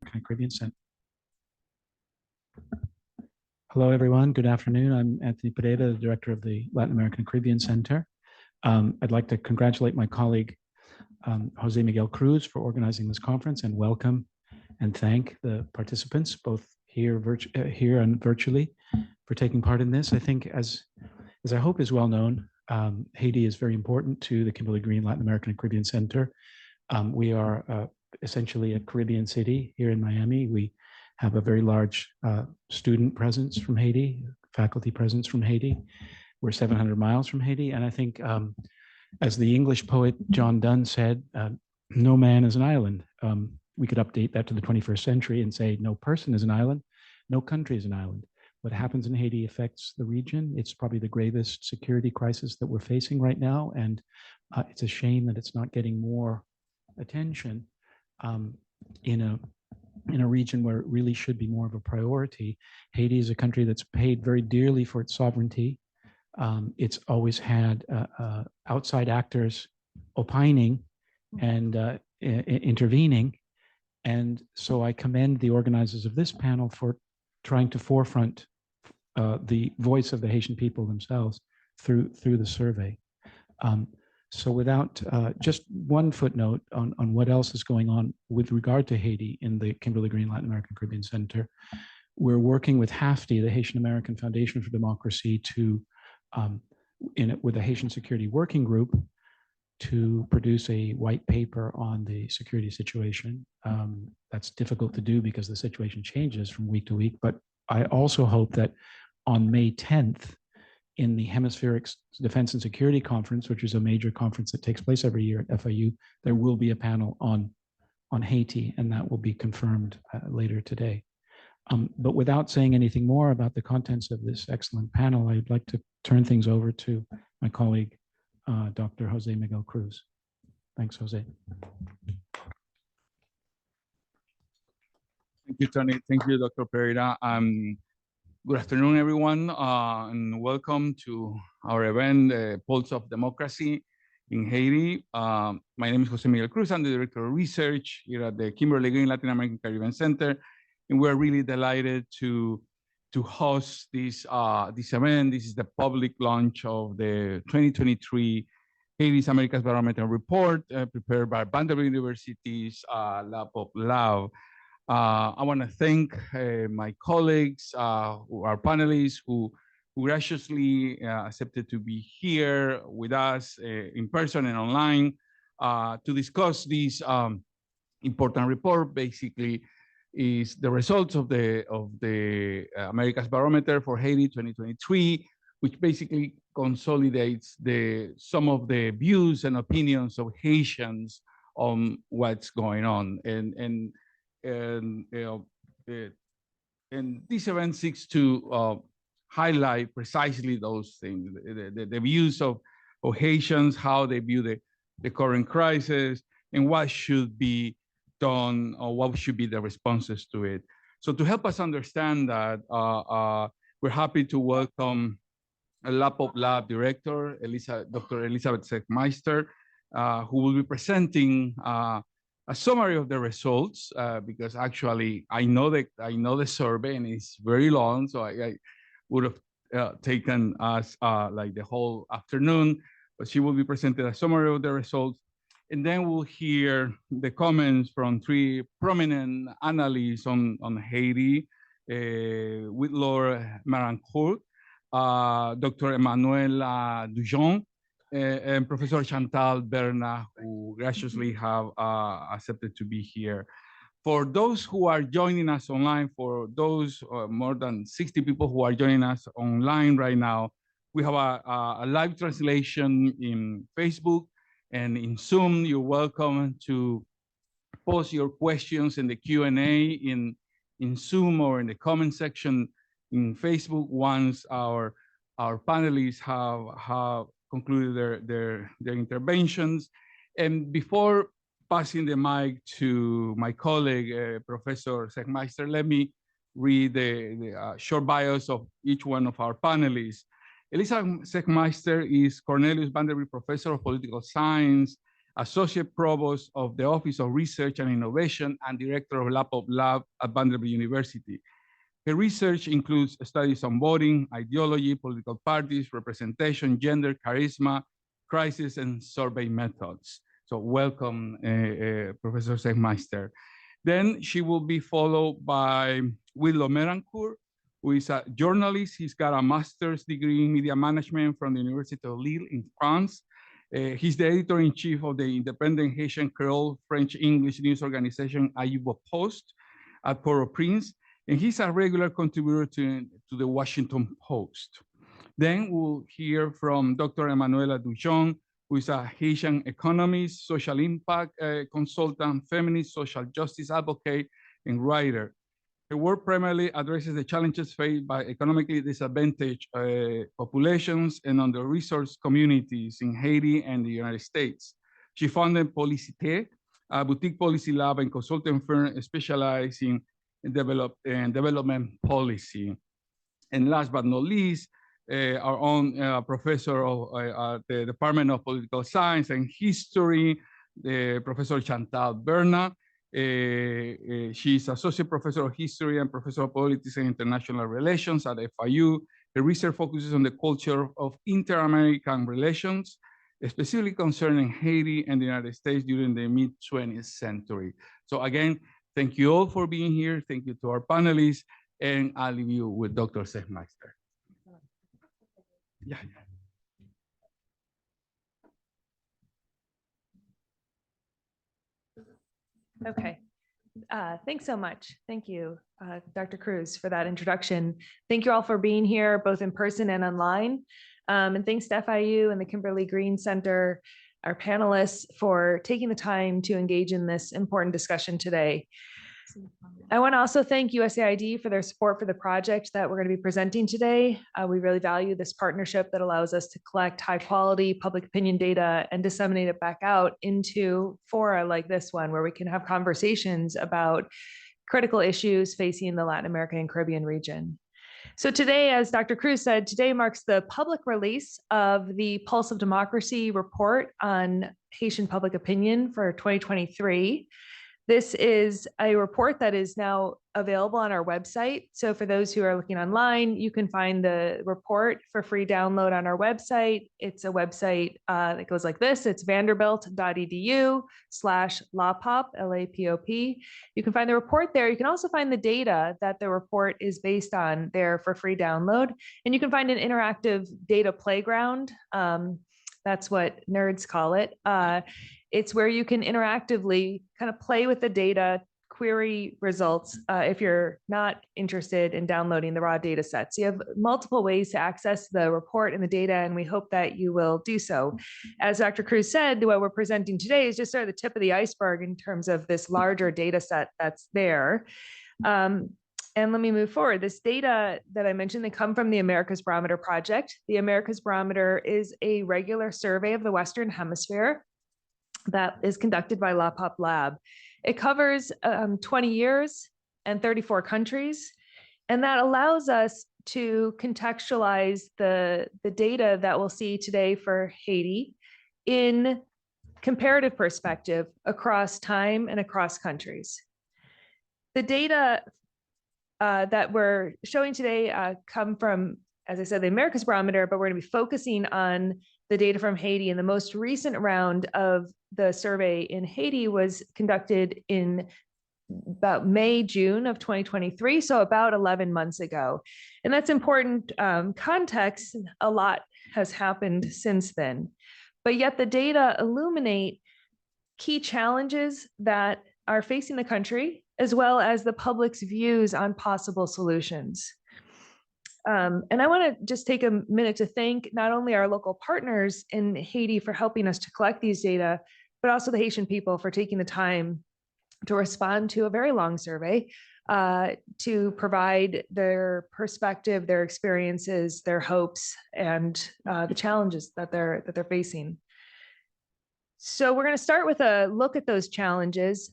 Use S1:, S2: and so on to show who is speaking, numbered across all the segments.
S1: Caribbean Center. Hello, everyone. Good afternoon. I'm Anthony Pereira, the director of the Latin American Caribbean Center. I'd like to congratulate my colleague, Jose Miguel Cruz, for organizing this conference, and welcome and thank the participants, both here and virtually, for taking part in this. I think, as I hope is well known, Haiti is very important to the Kimberly Green Latin American and Caribbean Center. We are essentially a Caribbean city here in Miami. We have a very large student presence from Haiti, faculty presence from Haiti. We're 700 miles from Haiti. And I think, as the English poet John Donne said, no man is an island. We could update that to the 21st century and say no person is an island, no country is an island. What happens in Haiti affects the region. It's probably the gravest security crisis that we're facing right now. And it's a shame that it's not getting more attention in a region where it really should be more of a priority. Haiti is a country that's paid very dearly for its sovereignty. It's always had outside actors opining and intervening. And so I commend the organizers of this panel for trying to forefront the voice of the Haitian people themselves through the survey. So without just one footnote on what else is going on with regard to Haiti in the Kimberly Green Latin American Caribbean Center, we're working with HAFTI, the Haitian American Foundation for Democracy, to with the Haitian Security Working Group to produce a white paper on the security situation. That's difficult to do because the situation changes from week to week, but I also hope that on May 10th, in the Hemispheric Defense and Security Conference, which is a major conference that takes place every year at FIU, there will be a panel on Haiti, and that will be confirmed later today. But without saying anything more about the contents of this excellent panel, I'd like to turn things over to my colleague, Dr. Jose Miguel Cruz. Thanks, Jose.
S2: Thank you, Tony. Thank you, Dr. Pereira. Good afternoon, everyone, and welcome to our event, Pulse of Democracy in Haiti. My name is Jose Miguel Cruz. I'm the Director of Research here at the Kimberly Green Latin American Caribbean Center, and we're really delighted to host this event. This is the public launch of the 2023 Haiti's AmericasBarometer report, prepared by Vanderbilt University's LAPOP lab. I want to thank my colleagues, our panelists, who graciously accepted to be here with us in person and online to discuss this important report. Basically, is the results of the AmericasBarometer for Haiti 2023, which basically consolidates some of the views and opinions of Haitians on what's going on. And this event seeks to highlight precisely those things, the views of Haitians, how they view the current crisis, and what should be done, or what should be the responses to it. So to help us understand that, we're happy to welcome a LAPOP lab director, Dr. Elizabeth Zechmeister, who will be presenting a summary of the results, because actually I know the survey and it's very long, so I would have taken us like the whole afternoon, but she will be presenting a summary of the results. And then we'll hear the comments from three prominent analysts on Haiti, Whitlaw Marancourt, Dr. Emmanuel Dujon, and Professor Chantal Berna, who graciously have accepted to be here. For those who are joining us online, for those more than 60 people who are joining us online right now, we have a live translation in Facebook and in Zoom. You're welcome to post your questions in the Q&A in Zoom or in the comment section in Facebook once our panelists have concluded their interventions. And before passing the mic to my colleague, Professor Zechmeister, let me read the short bios of each one of our panelists. Elizabeth Zechmeister is Cornelius Vanderbilt Professor of Political Science Associate Provost of the Office of Research and Innovation, and Director of LAPOP Lab at Vanderbilt University. Her research includes studies on voting, ideology, political parties, representation, gender, charisma, crisis, and survey methods. So welcome, Professor Zechmeister. Then she will be followed by Willow Merancourt, who is a journalist. He's got a master's degree in media management from the University of Lille in France. He's the editor-in-chief of the independent Haitian Creole French-English news organization Ayubo Post at Port-au-Prince, and he's a regular contributor to the Washington Post. Then we'll hear from Dr. Emanuela Dujon, who is a Haitian economist, social impact consultant, feminist, social justice advocate, and writer. Her work primarily addresses the challenges faced by economically disadvantaged populations and under-resourced communities in Haiti and the United States. She founded Policité, a boutique policy lab and consulting firm specializing in development policy. And last but not least, our own professor of the Department of Political Science and History, Professor Chantal Bernat. She's Associate Professor of History and Professor of Politics and International Relations at FIU. Her research focuses on the culture of inter-American relations, specifically concerning Haiti and the United States during the mid-20th century. So again, thank you all for being here. Thank you to our panelists, and I'll leave you with Dr. Zechmeister. Yeah.
S3: Okay, thanks so much. Thank you, Dr. Cruz, for that introduction. Thank you all for being here, both in person and online. And thanks to FIU and the Kimberly Green Center, our panelists, for taking the time to engage in this important discussion today. I want to also thank USAID for their support for the project that we're going to be presenting today. We really value this partnership that allows us to collect high quality public opinion data and disseminate it back out into fora like this one, where we can have conversations about critical issues facing the Latin American and Caribbean region. So today, as Dr. Cruz said, today marks the public release of the Pulse of Democracy report on Haitian public opinion for 2023. This is a report that is now available on our website. So for those who are looking online, you can find the report for free download on our website. It's a website that goes like this. It's vanderbilt.edu/LAPOP, LAPOP. You can find the report there. You can also find the data that the report is based on there for free download. And you can find an interactive data playground. That's what nerds call it. It's where you can interactively kind of play with the data, query results if you're not interested in downloading the raw data sets. You have multiple ways to access the report and the data, and we hope that you will do so. As Dr. Cruz said, what we're presenting today is just sort of the tip of the iceberg in terms of this larger data set that's there. And let me move forward. This data that I mentioned, they come from the AmericasBarometer project. The AmericasBarometer is a regular survey of the Western Hemisphere that is conducted by LAPOP Lab. It covers 20 years and 34 countries, and that allows us to contextualize the data that we'll see today for Haiti in comparative perspective across time and across countries. The data that we're showing today come from, as I said, the AmericasBarometer, but we're going to be focusing on the data from Haiti. And the most recent round of the survey in Haiti was conducted in about May, June of 2023, so about 11 months ago. And that's important context. A lot has happened since then. But yet the data illuminate key challenges that are facing the country, as well as the public's views on possible solutions. And I want to just take a minute to thank not only our local partners in Haiti for helping us to collect these data, but also the Haitian people for taking the time to respond to a very long survey, to provide their perspective, their experiences, their hopes, and the challenges that they're facing. So we're going to start with a look at those challenges.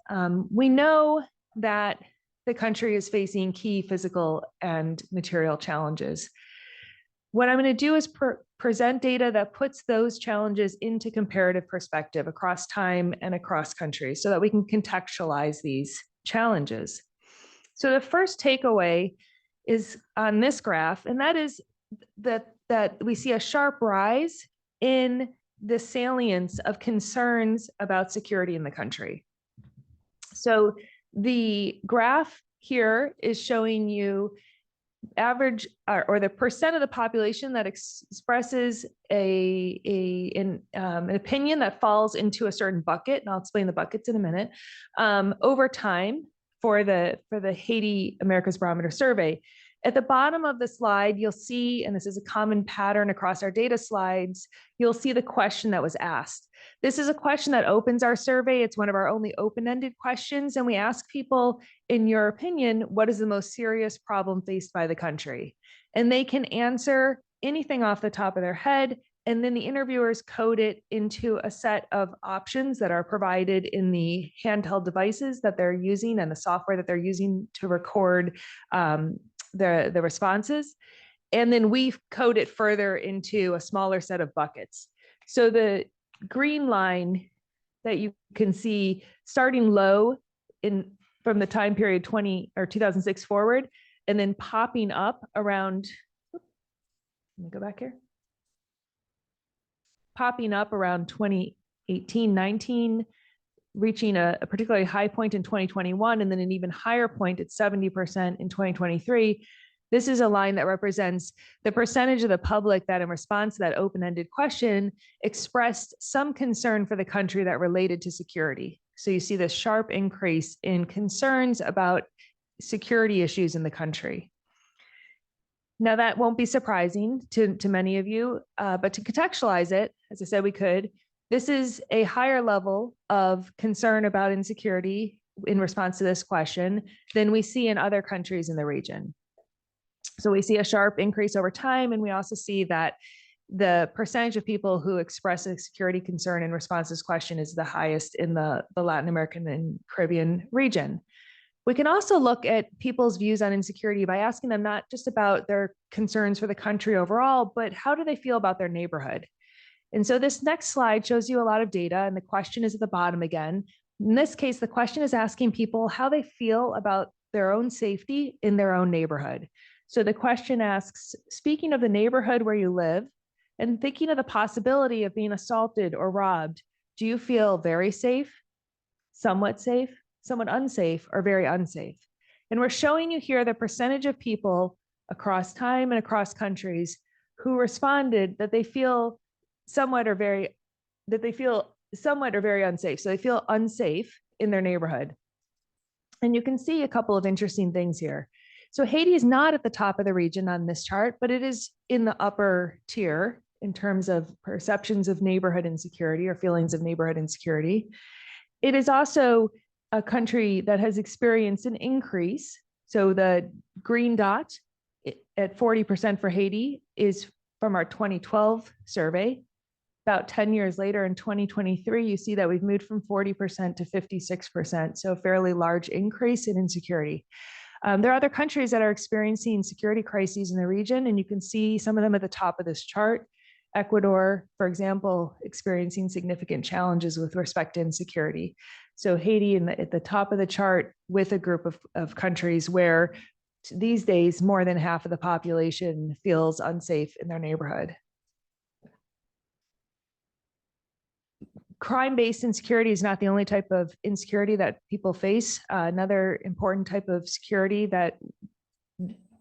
S3: We know that the country is facing key physical and material challenges. What I'm going to do is present data that puts those challenges into comparative perspective across time and across countries so that we can contextualize these challenges. So the first takeaway is on this graph, and that is that we see a sharp rise in the salience of concerns about security in the country. So the graph here is showing you average or the percent of the population that expresses an opinion that falls into a certain bucket, and I'll explain the buckets in a minute, over time for the Haiti America's Barometer survey. At the bottom of the slide, you'll see, and this is a common pattern across our data slides, you'll see the question that was asked. This is a question that opens our survey. It's one of our only open-ended questions, and we ask people, in your opinion, what is the most serious problem faced by the country? And they can answer anything off the top of their head, and then the interviewers code it into a set of options that are provided in the handheld devices that they're using and the software that they're using to record the responses. And then we code it further into a smaller set of buckets. So the green line that you can see starting low from the time period 2006 forward, and then popping up around, let me go back here. Popping up around 2018, 19, reaching a particularly high point in 2021, and then an even higher point at 70% in 2023. This is a line that represents the percentage of the public that in response to that open-ended question expressed some concern for the country that related to security. So you see this sharp increase in concerns about security issues in the country. Now that won't be surprising to many of you, but to contextualize it, as I said we could, this is a higher level of concern about insecurity in response to this question than we see in other countries in the region. So we see a sharp increase over time, and we also see that the percentage of people who express a security concern in response to this question is the highest in the Latin American and Caribbean region. We can also look at people's views on insecurity by asking them not just about their concerns for the country overall, but how do they feel about their neighborhood? And so this next slide shows you a lot of data, and the question is at the bottom again. In this case, the question is asking people how they feel about their own safety in their own neighborhood. So the question asks, speaking of the neighborhood where you live and thinking of the possibility of being assaulted or robbed, do you feel very safe, somewhat unsafe, or very unsafe? And we're showing you here the percentage of people across time and across countries who responded that they feel somewhat or very unsafe. So they feel unsafe in their neighborhood. And you can see a couple of interesting things here. So Haiti is not at the top of the region on this chart, but it is in the upper tier in terms of perceptions of neighborhood insecurity or feelings of neighborhood insecurity. It is also a country that has experienced an increase. So the green dot at 40% for Haiti is from our 2012 survey. About 10 years later in 2023, you see that we've moved from 40% to 56%, so a fairly large increase in insecurity. There are other countries that are experiencing security crises in the region, and you can see some of them at the top of this chart. Ecuador, for example, experiencing significant challenges with respect to insecurity. So Haiti at the top of the chart with a group of countries where these days more than half of the population feels unsafe in their neighborhood. Crime-based insecurity is not the only type of insecurity that people face. Another important type of security that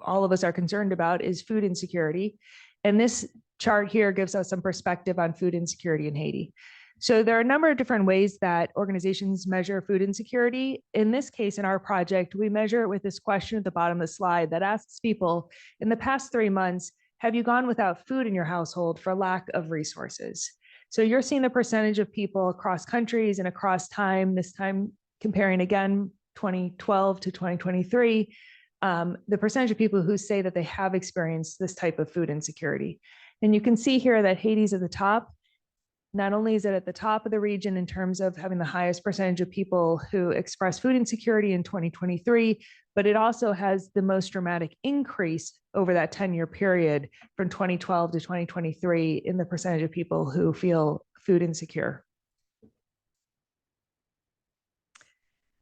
S3: all of us are concerned about is food insecurity. And this chart here gives us some perspective on food insecurity in Haiti. So there are a number of different ways that organizations measure food insecurity. In this case, in our project, we measure it with this question at the bottom of the slide that asks people, in the past 3 months, have you gone without food in your household for lack of resources? So you're seeing the percentage of people across countries and across time, this time comparing again 2012 to 2023, the percentage of people who say that they have experienced this type of food insecurity. And you can see here that Haiti's at the top. Not only is it at the top of the region in terms of having the highest percentage of people who express food insecurity in 2023, but it also has the most dramatic increase over that 10-year period from 2012 to 2023 in the percentage of people who feel food insecure.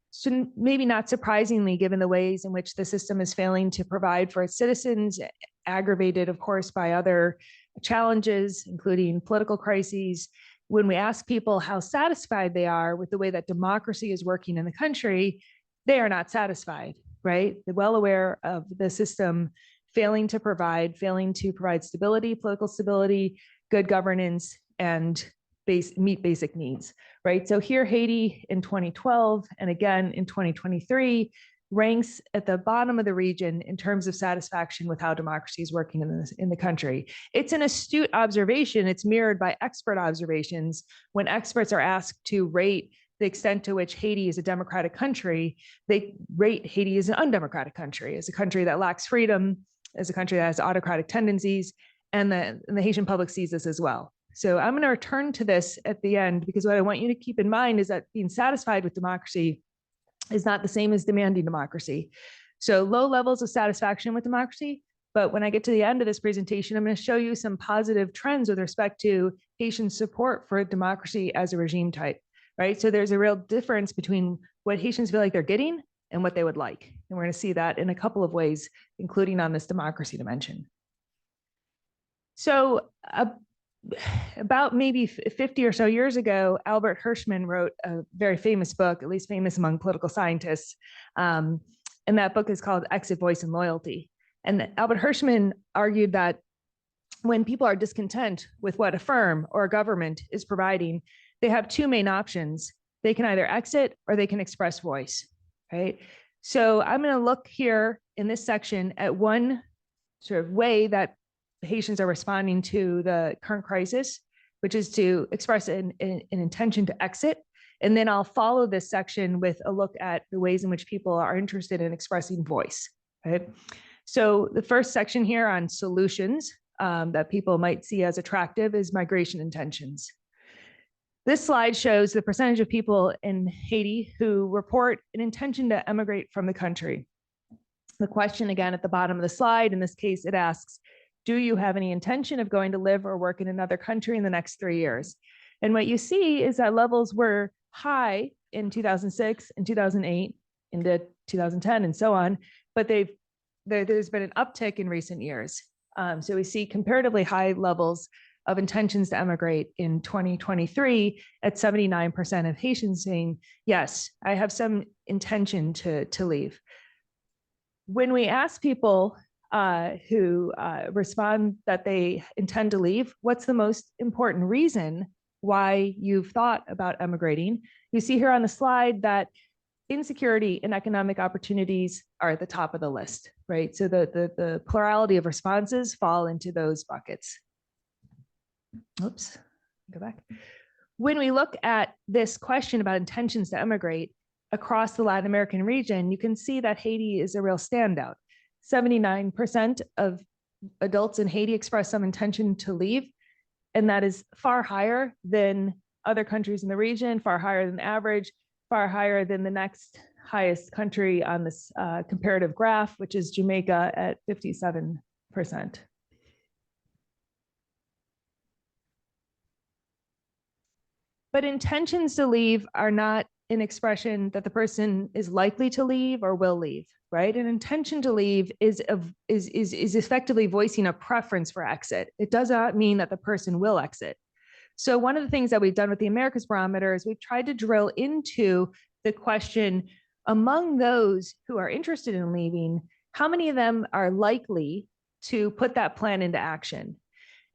S3: So maybe not surprisingly, given the ways in which the system is failing to provide for its citizens, aggravated, of course, by other challenges, including political crises, when we ask people how satisfied they are with the way that democracy is working in the country, they are not satisfied, right? They're well aware of the system failing to provide stability, political stability, good governance, and meet basic needs, right? So here, Haiti in 2012 and again in 2023 ranks at the bottom of the region in terms of satisfaction with how democracy is working in the country. It's an astute observation. It's mirrored by expert observations. When experts are asked to rate the extent to which Haiti is a democratic country, they rate Haiti as an undemocratic country, as a country that lacks freedom, as a country that has autocratic tendencies, and the Haitian public sees this as well. So I'm going to return to this at the end, because what I want you to keep in mind is that being satisfied with democracy is not the same as demanding democracy. So low levels of satisfaction with democracy, but when I get to the end of this presentation, I'm going to show you some positive trends with respect to Haitian support for democracy as a regime type, right? So there's a real difference between what Haitians feel like they're getting and what they would like. And we're going to see that in a couple of ways, including on this democracy dimension. So about maybe 50 or so years ago, Albert Hirschman wrote a very famous book, at least famous among political scientists. And that book is called Exit, Voice, and Loyalty. And Albert Hirschman argued that when people are discontent with what a firm or a government is providing, they have two main options. They can either exit or they can express voice, right? So I'm going to look here in this section at one sort of way that Haitians are responding to the current crisis, which is to express an intention to exit. And then I'll follow this section with a look at the ways in which people are interested in expressing voice, right? So the first section here on solutions that people might see as attractive is migration intentions. This slide shows the percentage of people in Haiti who report an intention to emigrate from the country. The question again at the bottom of the slide, in this case, it asks, do you have any intention of going to live or work in another country in the next 3 years? And what you see is that levels were high in 2006 and 2008 into 2010 and so on, but there's been an uptick in recent years. So we see comparatively high levels of intentions to emigrate in 2023 at 79% of Haitians saying, yes, I have some intention to leave. When we ask people who respond that they intend to leave, what's the most important reason why you've thought about emigrating? You see here on the slide that insecurity and economic opportunities are at the top of the list, right? So the plurality of responses fall into those buckets. Oops, go back. When we look at this question about intentions to emigrate across the Latin American region, you can see that Haiti is a real standout. 79% of adults in Haiti express some intention to leave, and that is far higher than other countries in the region, far higher than average, far higher than the next highest country on this comparative graph, which is Jamaica at 57%. But intentions to leave are not an expression that the person is likely to leave or will leave, right? An intention to leave is effectively voicing a preference for exit. It does not mean that the person will exit. So one of the things that we've done with the AmericasBarometer is we've tried to drill into the question, among those who are interested in leaving, how many of them are likely to put that plan into action?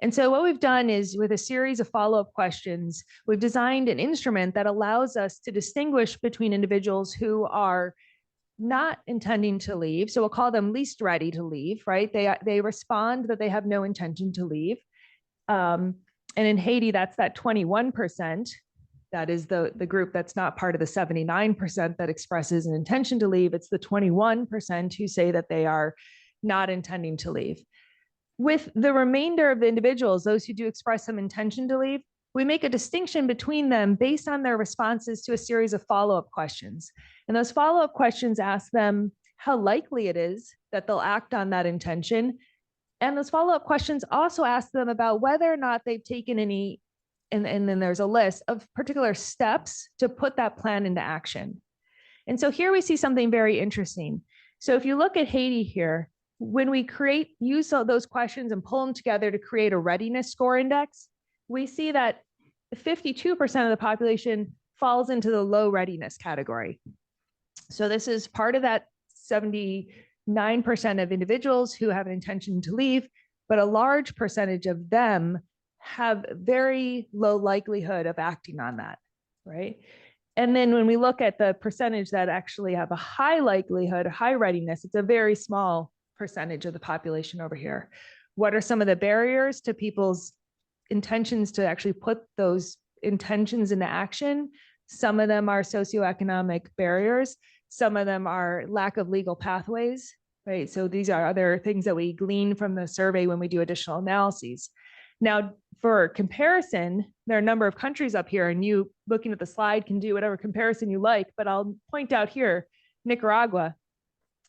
S3: And so what we've done is, with a series of follow-up questions, we've designed an instrument that allows us to distinguish between individuals who are not intending to leave. So we'll call them least ready to leave, right? They respond that they have no intention to leave. And in Haiti, that's that 21%. That is the group that's not part of the 79% that expresses an intention to leave. It's the 21% who say that they are not intending to leave. With the remainder of the individuals, those who do express some intention to leave, we make a distinction between them based on their responses to a series of follow-up questions. And those follow-up questions ask them how likely it is that they'll act on that intention. And those follow-up questions also ask them about whether or not they've taken any, and then there's a list of particular steps to put that plan into action. And so here we see something very interesting. So if you look at Haiti here, when we use those questions and pull them together to create a readiness score index, we see that 52% of the population falls into the low readiness category. So this is part of that 79% of individuals who have an intention to leave, but a large percentage of them have very low likelihood of acting on that, right? And then when we look at the percentage that actually have a high likelihood, high readiness, it's a very small percentage of the population over here. What are some of the barriers to people's intentions to actually put those intentions into action? Some of them are socioeconomic barriers. Some of them are lack of legal pathways, right? So these are other things that we glean from the survey when we do additional analyses. Now, for comparison, there are a number of countries up here, and you looking at the slide can do whatever comparison you like, but I'll point out here, Nicaragua.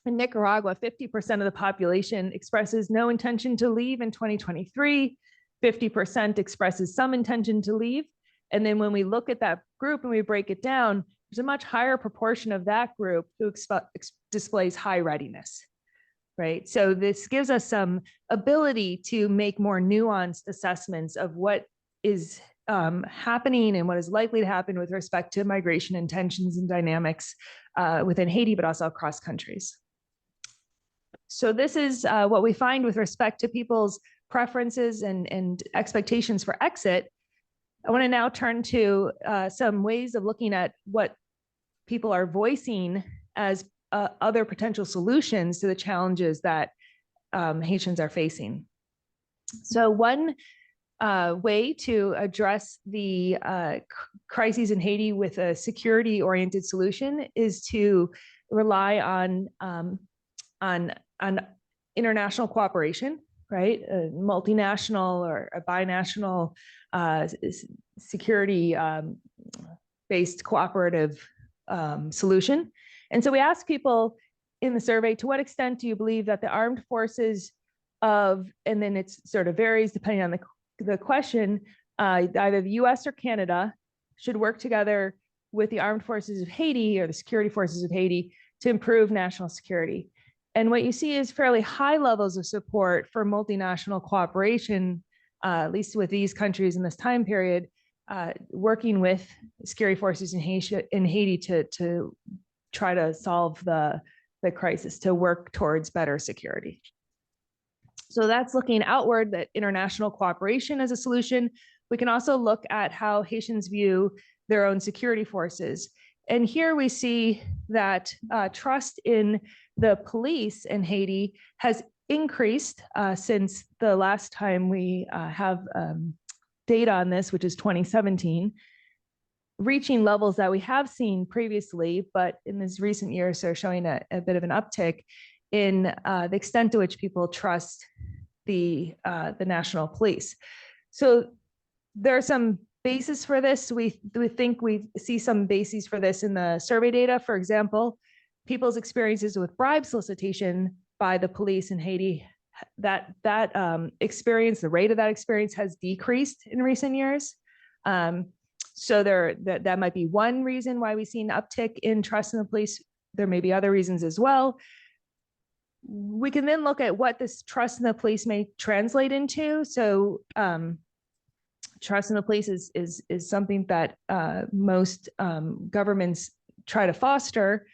S3: In Nicaragua, 50% of the population expresses no intention to leave in 2023, 50% expresses some intention to leave. And then when we look at that group and we break it down, there's a much higher proportion of that group who displays high readiness, right? So this gives us some ability to make more nuanced assessments of what is happening and what is likely to happen with respect to migration intentions and dynamics within Haiti, but also across countries. So this is what we find with respect to people's preferences and expectations for exit. I want to now turn to some ways of looking at what people are voicing as other potential solutions to the challenges that Haitians are facing. So one way to address the crises in Haiti with a security-oriented solution is to rely on international cooperation, right? A multinational or a binational security-based cooperative solution. And so we ask people in the survey, to what extent do you believe that the armed forces of, and then it sort of varies depending on the question, either the US or Canada should work together with the armed forces of Haiti or the security forces of Haiti to improve national security. And what you see is fairly high levels of support for multinational cooperation, at least with these countries in this time period, working with security forces in Haiti to try to solve the crisis, to work towards better security. So that's looking outward, that international cooperation as a solution. We can also look at how Haitians view their own security forces. And here we see that trust in the police in Haiti has increased since the last time we have data on this, which is 2017, reaching levels that we have seen previously, but in this recent years are showing a bit of an uptick in the extent to which people trust the national police. So there are some basis for this. We think we see some bases for this in the survey data. For example, people's experiences with bribe solicitation by the police in Haiti, that experience, the rate of that experience has decreased in recent years. So that might be one reason why we've seen an uptick in trust in the police. There may be other reasons as well. We can then look at what this trust in the police may translate into. So trust in the police is something that most governments try to foster.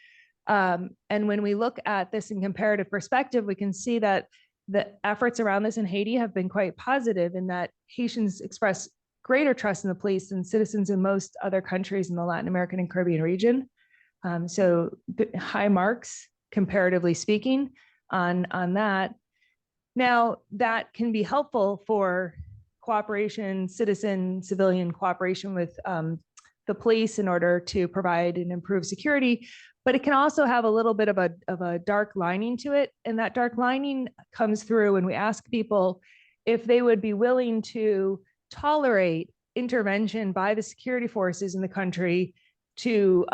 S3: And when we look at this in comparative perspective, we can see that the efforts around this in Haiti have been quite positive in that Haitians express greater trust in the police than citizens in most other countries in the Latin American and Caribbean region. So high marks, comparatively speaking, on that. Now, that can be helpful for cooperation, civilian cooperation with the police in order to provide and improve security, but it can also have a little bit of a dark lining to it. And that dark lining comes through when we ask people if they would be willing to tolerate intervention by the security forces in the country to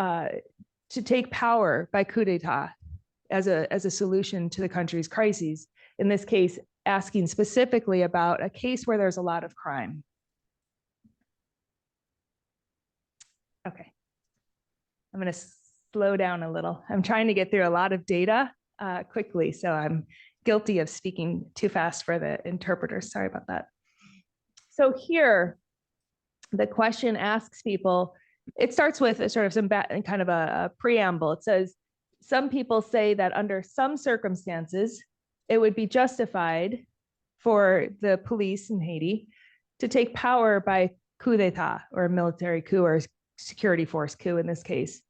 S3: take power by coup d'etat as a solution to the country's crises. In this case, asking specifically about a case where there's a lot of crime. Okay, I'm going to slow down a little. I'm trying to get through a lot of data quickly, so I'm guilty of speaking too fast for the interpreters. Sorry about that. So here, the question asks people, it starts with a sort of some kind of a preamble. It says, some people say that under some circumstances, it would be justified for the police in Haiti to take power by coup d'etat, or a military coup, or security force coup in this case.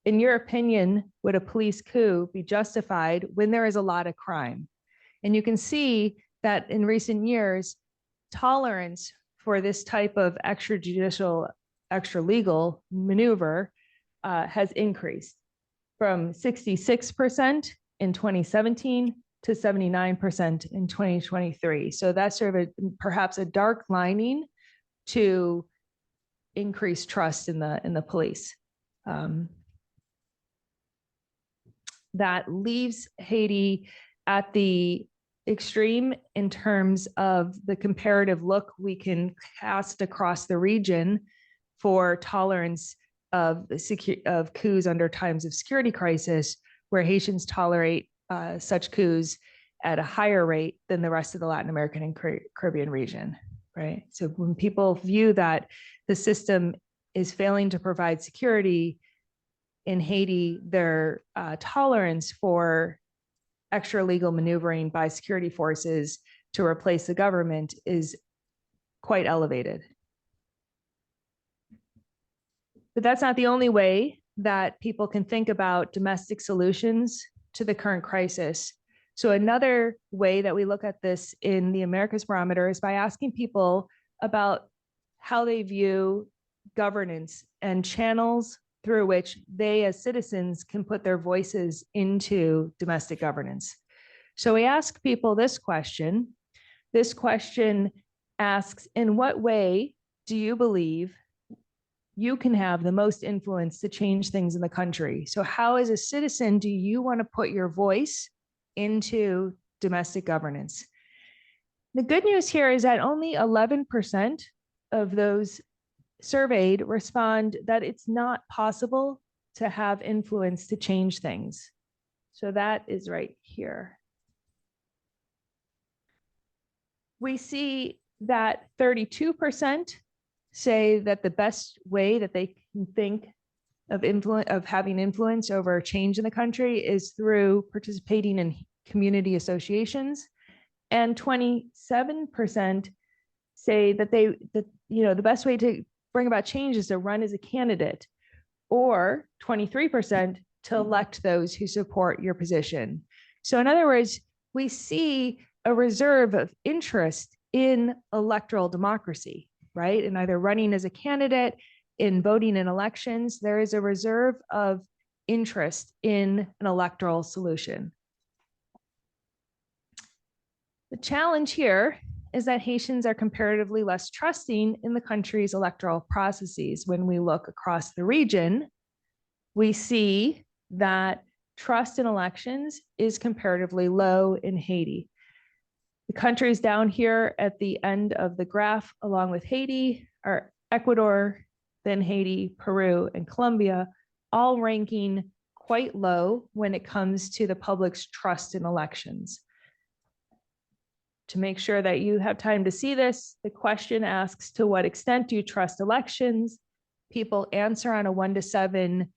S3: In your opinion, would a police coup be justified when there is a lot of crime? And you can see that in recent years, tolerance for this type of extrajudicial, extra-legal maneuver has increased from 66% in 2017 to 79% in 2023. So that's sort of perhaps a dark lining to increase trust in the police. That leaves Haiti at the extreme in terms of the comparative look we can cast across the region for tolerance of coups under times of security crisis, where Haitians tolerate such coups at a higher rate than the rest of the Latin American and Caribbean region, right? So when people view that the system is failing to provide security in Haiti, their tolerance for extra-legal maneuvering by security forces to replace the government is quite elevated. But that's not the only way that people can think about domestic solutions to the current crisis. So another way that we look at this in the Americas Barometer is by asking people about how they view governance and channels through which they as citizens can put their voices into domestic governance. So we ask people this question. This question asks, in what way do you believe you can have the most influence to change things in the country? So how, as a citizen, do you want to put your voice into domestic governance? The good news here is that only 11% of those surveyed respond that it's not possible to have influence to change things. So that is right here. We see that 32% say that the best way that they can think of having influence over change in the country is through participating in community associations, and 27% say that the best way to bring about change is to run as a candidate, or 23% to elect those who support your position. So in other words, we see a reserve of interest in electoral democracy, right? In either running as a candidate, in voting in elections, there is a reserve of interest in an electoral solution. The challenge here is that Haitians are comparatively less trusting in the country's electoral processes. When we look across the region, we see that trust in elections is comparatively low in Haiti. The countries down here at the end of the graph, along with Haiti, are Ecuador, then Haiti, Peru, and Colombia, all ranking quite low when it comes to the public's trust in elections. To make sure that you have time to see this, the question asks, to what extent do you trust elections? People answer on a 1 to 7,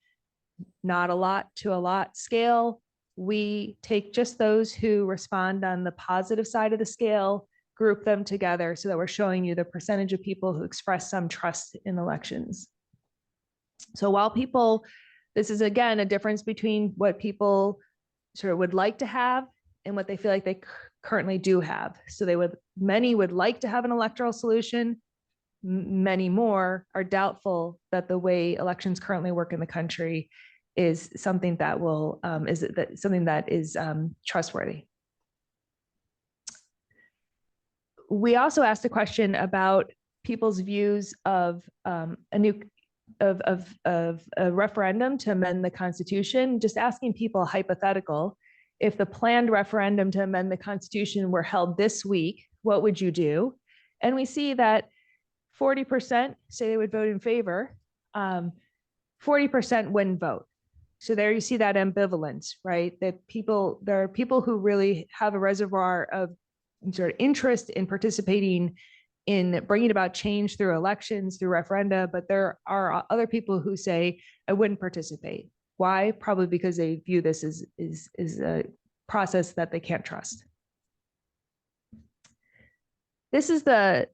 S3: not a lot to a lot scale. We take just those who respond on the positive side of the scale, group them together so that we're showing you the percentage of people who express some trust in elections. So while people, this is again a difference between what people sort of would like to have and what they feel like they currently do have. So many would like to have an electoral solution. Many more are doubtful that the way elections currently work in the country is something that is trustworthy. We also asked a question about people's views of a referendum to amend the Constitution, just asking people hypothetical, if the planned referendum to amend the Constitution were held this week, what would you do? And we see that 40% say they would vote in favor, 40% wouldn't vote. So there you see that ambivalence, right? That there are people who really have a reservoir of sort of interest in participating in bringing about change through elections, through referenda, but there are other people who say, I wouldn't participate. Why? Probably because they view this as a process that they can't trust. This is the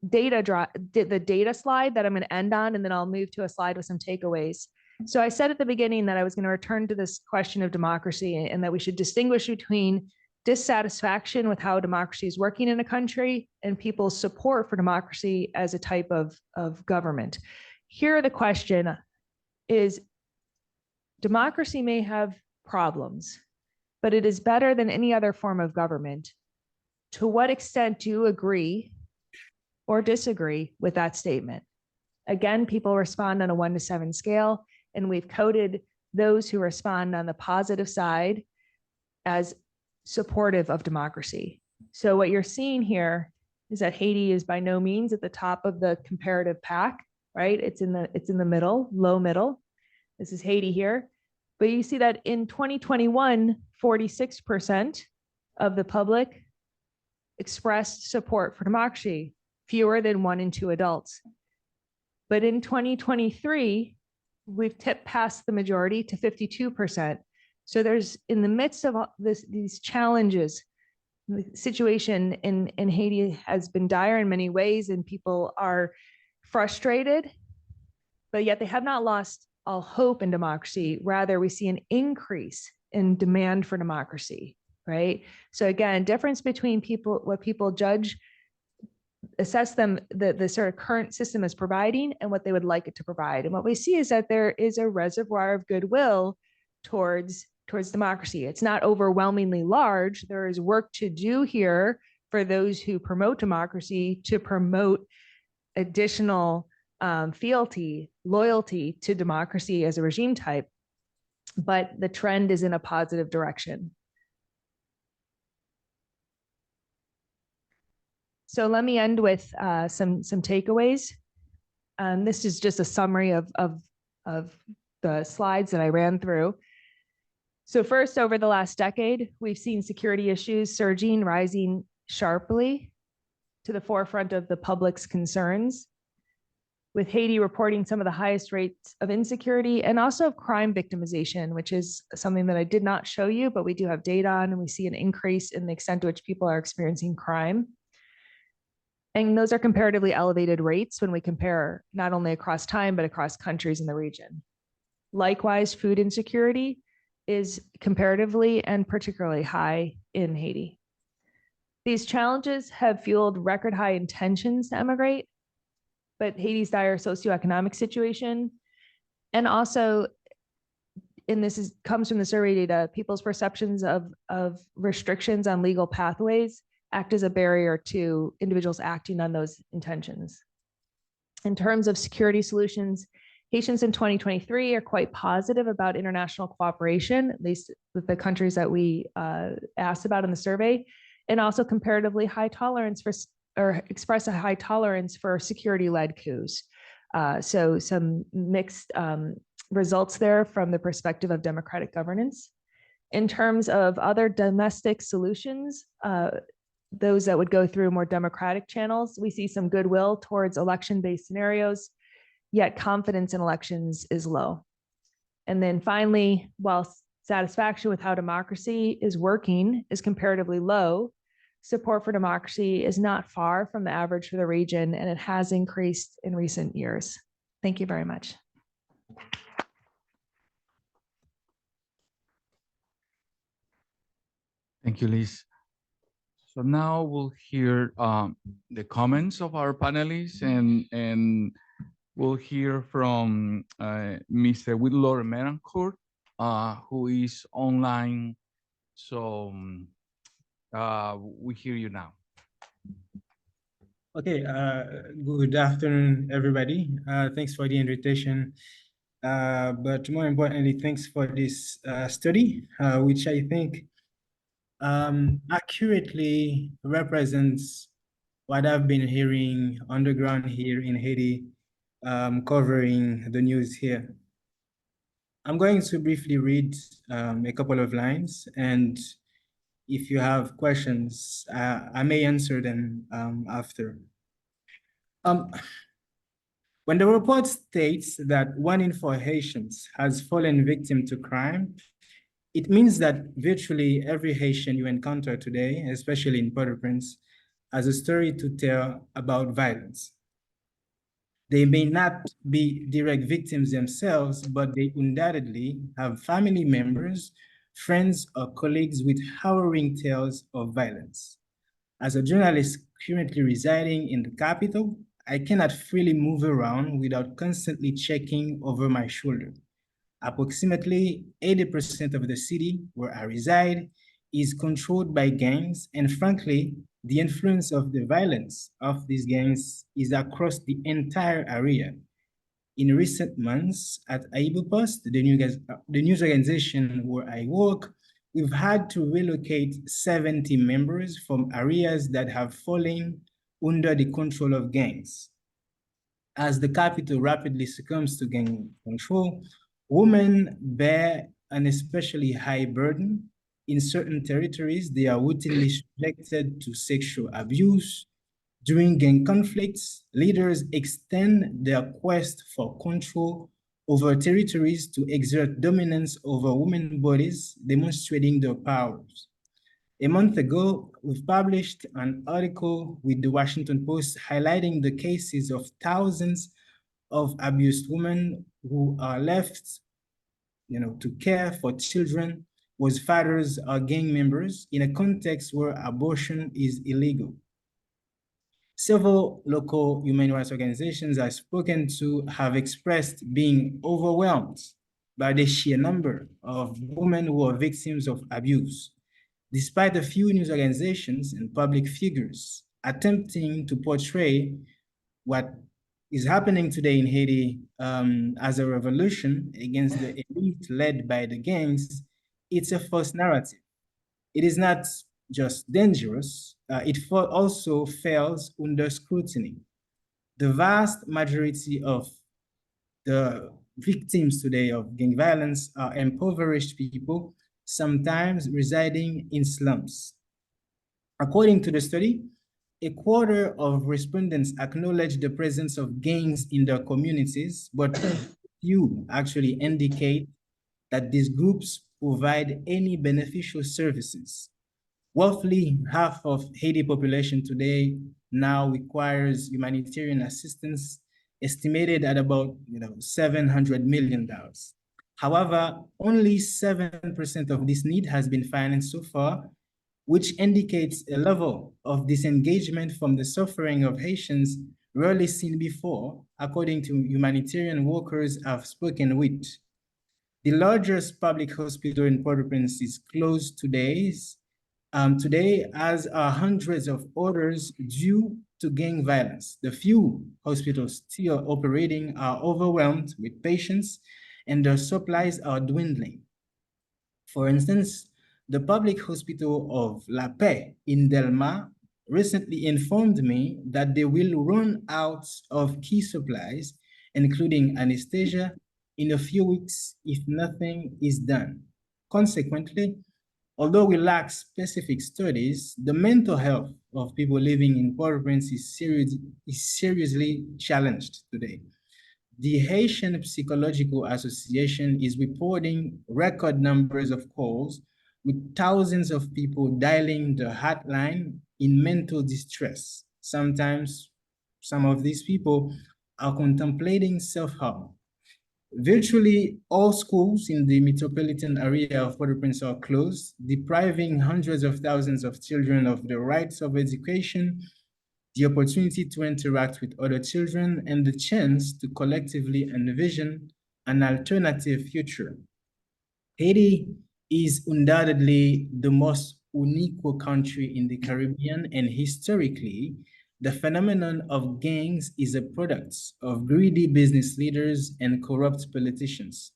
S3: data slide that I'm going to end on, and then I'll move to a slide with some takeaways. So I said at the beginning that I was going to return to this question of democracy and that we should distinguish between dissatisfaction with how democracy is working in a country and people's support for democracy as a type of government. Here, the question is, democracy may have problems, but it is better than any other form of government. To what extent do you agree or disagree with that statement? Again, people respond on a 1 to 7 scale, and we've coded those who respond on the positive side as supportive of democracy. So what you're seeing here is that Haiti is by no means at the top of the comparative pack, right? It's in the middle, low middle. This is Haiti here. But you see that in 2021, 46% of the public expressed support for democracy, fewer than 1 in 2 adults. But in 2023, we've tipped past the majority to 52%. So there's, in the midst of these challenges, the situation in Haiti has been dire in many ways, and people are frustrated, but yet they have not lost all hope in democracy. Rather, we see an increase in demand for democracy, right? So again, difference between people, what people judge, assess them, the sort of current system is providing and what they would like it to provide. And what we see is that there is a reservoir of goodwill towards democracy. It's not overwhelmingly large. There is work to do here for those who promote democracy to promote additional fealty, loyalty to democracy as a regime type, but the trend is in a positive direction. So let me end with some takeaways. This is just a summary of the slides that I ran through. So first, over the last decade, we've seen security issues surging, rising sharply to the forefront of the public's concerns, with Haiti reporting some of the highest rates of insecurity and also of crime victimization, which is something that I did not show you, but we do have data on, and we see an increase in the extent to which people are experiencing crime. And those are comparatively elevated rates when we compare not only across time, but across countries in the region. Likewise, food insecurity is comparatively and particularly high in Haiti. These challenges have fueled record high intentions to emigrate, but Haiti's dire socioeconomic situation, and also, and this comes from the survey data, people's perceptions of restrictions on legal pathways act as a barrier to individuals acting on those intentions. In terms of security solutions, Haitians in 2023 are quite positive about international cooperation, at least with the countries that we asked about in the survey, and also comparatively high tolerance or express a high tolerance for security-led coups. So some mixed results there from the perspective of democratic governance. In terms of other domestic solutions, those that would go through more democratic channels, we see some goodwill towards election-based scenarios, yet confidence in elections is low. And then finally, while satisfaction with how democracy is working is comparatively low, support for democracy is not far from the average for the region, and it has increased in recent years. Thank you very much.
S2: Thank you, Liz. So now we'll hear the comments of our panelists, and we'll hear from Mr. Whitlaw Merancourt, who is online. So we hear you now.
S4: Okay, good afternoon, everybody. Thanks for the invitation. But more importantly, thanks for this study, which I think accurately represents what I've been hearing on the ground here in Haiti, covering the news here. I'm going to briefly read a couple of lines, and if you have questions, I may answer them after. When the report states that 1 in 4 Haitians has fallen victim to crime, it means that virtually every Haitian you encounter today, especially in Port-au-Prince, has a story to tell about violence. They may not be direct victims themselves, but they undoubtedly have family members, friends, or colleagues with harrowing tales of violence. As a journalist currently residing in the capital, I cannot freely move around without constantly checking over my shoulder. Approximately 80% of the city where I reside is controlled by gangs, and frankly, the influence of the violence of these gangs is across the entire area. In recent months, at AmericasBarometer, the news organization where I work, we've had to relocate 70 members from areas that have fallen under the control of gangs. As the capital rapidly succumbs to gang control, women bear an especially high burden. In certain territories, they are routinely subjected to sexual abuse. During gang conflicts, leaders extend their quest for control over territories to exert dominance over women's bodies, demonstrating their powers. A month ago, we've published an article with the Washington Post highlighting the cases of thousands of abused women who are left, to care for children whose fathers are gang members in a context where abortion is illegal. Several local human rights organizations I've spoken to have expressed being overwhelmed by the sheer number of women who are victims of abuse. Despite a few news organizations and public figures attempting to portray what is happening today in Haiti as a revolution against the elite led by the gangs, it's a false narrative. It is not just dangerous, it also fails under scrutiny. The vast majority of the victims today of gang violence are impoverished people, sometimes residing in slums. According to the study, a quarter of respondents acknowledge the presence of gangs in their communities, but few actually indicate that these groups provide any beneficial services. Roughly half of Haiti population today now requires humanitarian assistance, estimated at about $700 million. However, only 7% of this need has been financed so far, which indicates a level of disengagement from the suffering of Haitians rarely seen before, according to humanitarian workers I've spoken with. The largest public hospital in Port-au-Prince is closed today, as are hundreds of others due to gang violence. The few hospitals still operating are overwhelmed with patients, and their supplies are dwindling. For instance, the public hospital of LAPOP in Delma recently informed me that they will run out of key supplies, including anesthesia, in a few weeks if nothing is done. Consequently, although we lack specific studies, the mental health of people living in Port-au-Prince is seriously challenged today. The Haitian Psychological Association is reporting record numbers of calls, with thousands of people dialing the hotline in mental distress. Sometimes some of these people are contemplating self-harm. Virtually all schools in the metropolitan area of Port-au-Prince are closed, depriving hundreds of thousands of children of the rights of education, the opportunity to interact with other children, and the chance to collectively envision an alternative future. Haiti is undoubtedly the most unequal country in the Caribbean, and historically, the phenomenon of gangs is a product of greedy business leaders and corrupt politicians.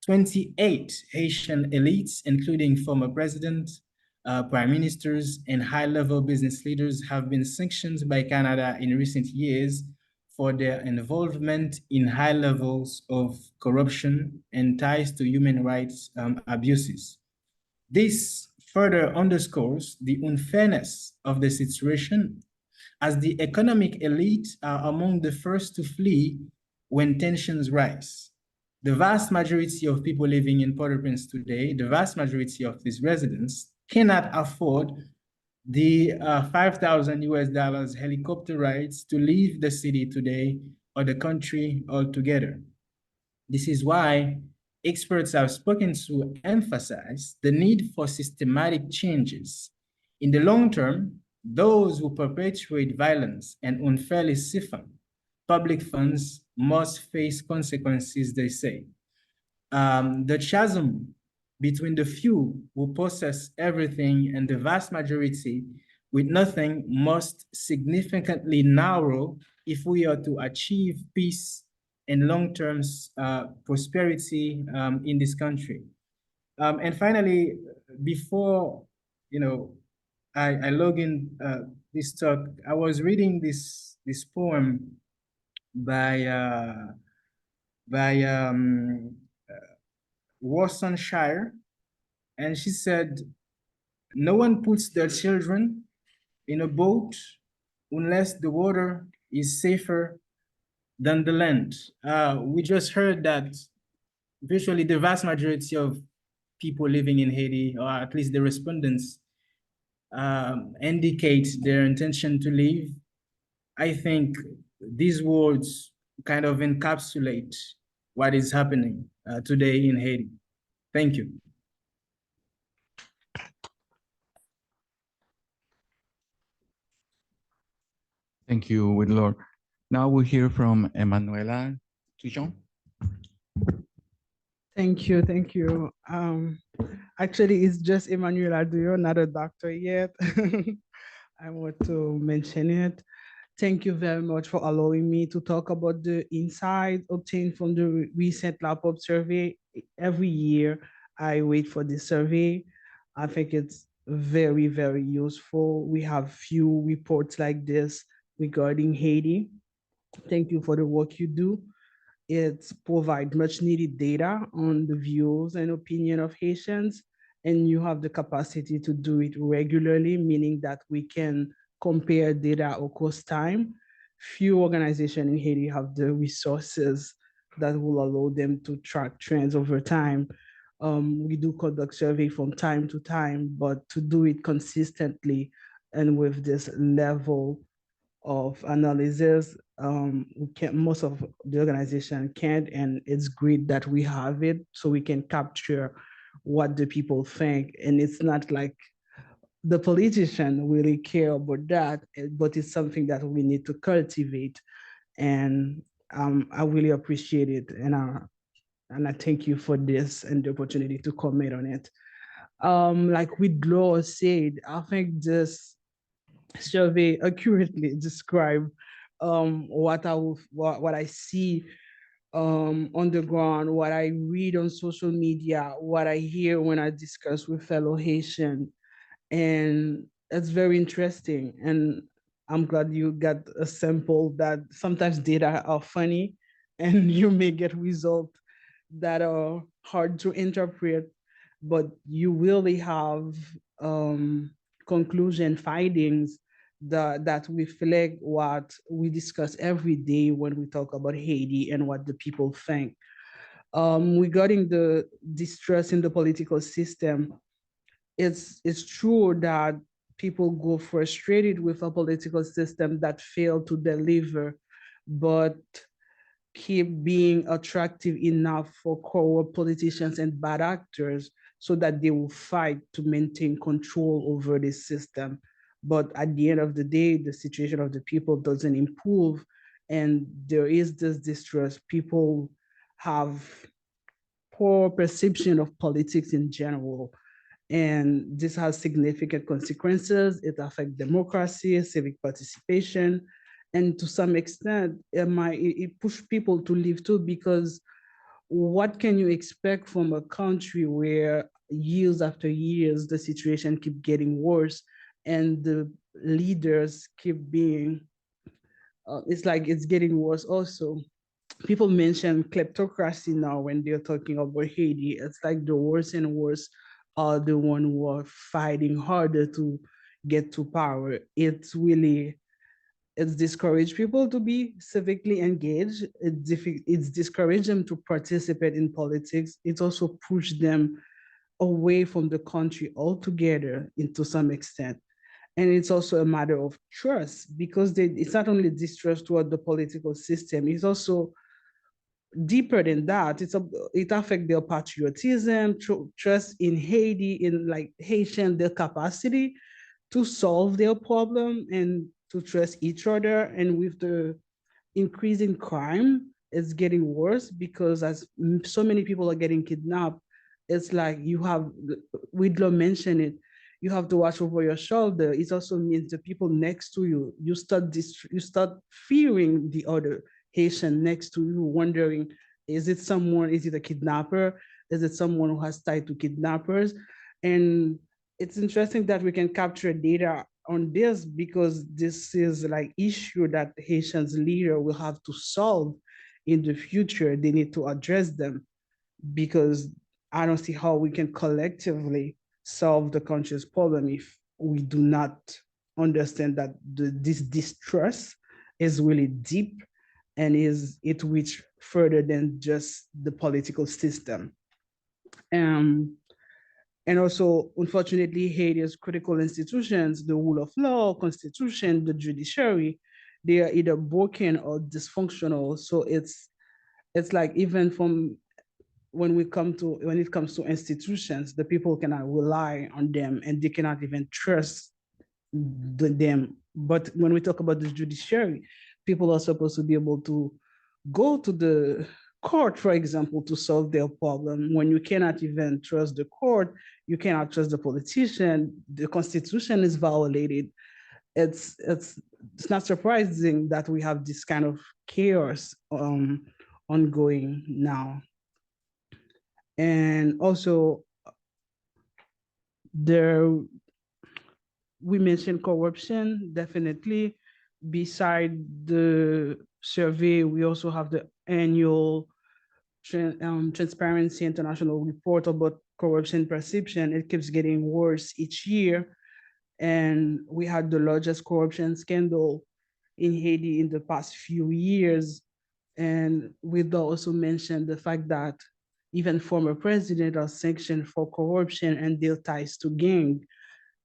S4: 28 Haitian elites, including former presidents, prime ministers, and high-level business leaders have been sanctioned by Canada in recent years for their involvement in high levels of corruption and ties to human rights abuses. This further underscores the unfairness of the situation, as the economic elite are among the first to flee when tensions rise. The vast majority of people living in Port-au-Prince today, the vast majority of these residents cannot afford the 5,000 US dollars helicopter rides to leave the city today or the country altogether. This is why experts have spoken to emphasize the need for systematic changes. In the long term, those who perpetuate violence and unfairly siphon public funds must face consequences, they say. The chasm between the few who possess everything and the vast majority with nothing must significantly narrow if we are to achieve peace and long-term prosperity in this country. And finally, before I log in this talk, I was reading this poem by Worcestershire, and she said, "No one puts their children in a boat unless the water is safer than the land." We just heard that virtually the vast majority of people living in Haiti, or at least the respondents, indicate their intention to leave. I think these words kind of encapsulate what is happening today in Haiti. Thank you.
S2: Thank you, Whittlor. Now we'll hear from Emanuela Tujon.
S5: Thank you, thank you. Actually, it's just Emanuela Duyo, not a doctor yet. I want to mention it. Thank you very much for allowing me to talk about the insight obtained from the recent LAPOP survey. Every year, I wait for this survey. I think it's very, very useful. We have few reports like this regarding Haiti. Thank you for the work you do. It provides much needed data on the views and opinion of Haitians, and you have the capacity to do it regularly, meaning that we can compare data across time. Few organizations in Haiti have the resources that will allow them to track trends over time. We do conduct survey from time to time, but to do it consistently and with this level of analysis, most of the organization can't, and it's great that we have it so we can capture what the people think. And it's not like the politician really care about that, but it's something that we need to cultivate. And I really appreciate it. And I thank you for this and the opportunity to comment on it. Like Whittlor said, I think this survey accurately describe what I see on the ground, what I read on social media, what I hear when I discuss with fellow Haitian. And it's very interesting. And I'm glad you got a sample that sometimes data are funny and you may get results that are hard to interpret, but you really have conclusion findings that reflect what we discuss every day when we talk about Haiti and what the people think. Regarding the distrust in the political system, it's true that people go frustrated with a political system that failed to deliver, but keep being attractive enough for corrupt politicians and bad actors so that they will fight to maintain control over this system. But at the end of the day, the situation of the people doesn't improve, and there is this distrust. People have poor perception of politics in general, And this has significant consequences. It affects democracy, civic participation, and to some extent, it push people to leave too, because what can you expect from a country where years after years the situation keep getting worse and the leaders keep being it's like it's getting worse also. People mention kleptocracy now when they're talking about Haiti. It's like the worse and worse are the one who are fighting harder to get to power. It's discouraged people to be civically engaged. It's discouraged them to participate in politics. It's also pushed them away from the country altogether into some extent. And it's also a matter of trust, because it's not only distrust toward the political system, it's also deeper than that. It affects their patriotism, trust in Haiti, in like Haitian, their capacity to solve their problem and to trust each other. And with the increasing crime, it's getting worse, because as so many people are getting kidnapped, it's like you have, Widlow mentioned it, you have to watch over your shoulder. It also means the people next to you, you start fearing the other Haitian next to you, wondering, is it a kidnapper? Is it someone who has tied to kidnappers? And it's interesting that we can capture data on this, because this is like issue that Haitians leader will have to solve in the future. They need to address them, because I don't see how we can collectively solve the country's problem if we do not understand that this distrust is really deep and it reach further than just the political system. Um, and also, unfortunately, Haiti's critical institutions, the rule of law, constitution, the judiciary, they are either broken or dysfunctional. So it's like, even from when it comes to institutions, the people cannot rely on them and they cannot even trust them. But when we talk about the judiciary, people are supposed to be able to go to the court, for example, to solve their problem. When you cannot even trust the court, you cannot trust the politician, the constitution is violated. It's not surprising that we have this kind of chaos ongoing now. And also, we mentioned corruption, definitely. Beside the survey, we also have the annual Transparency International report about corruption perception. It keeps getting worse each year. And we had the largest corruption scandal in Haiti in the past few years. And we also mentioned the fact that even former presidents are sanctioned for corruption and their ties to gang.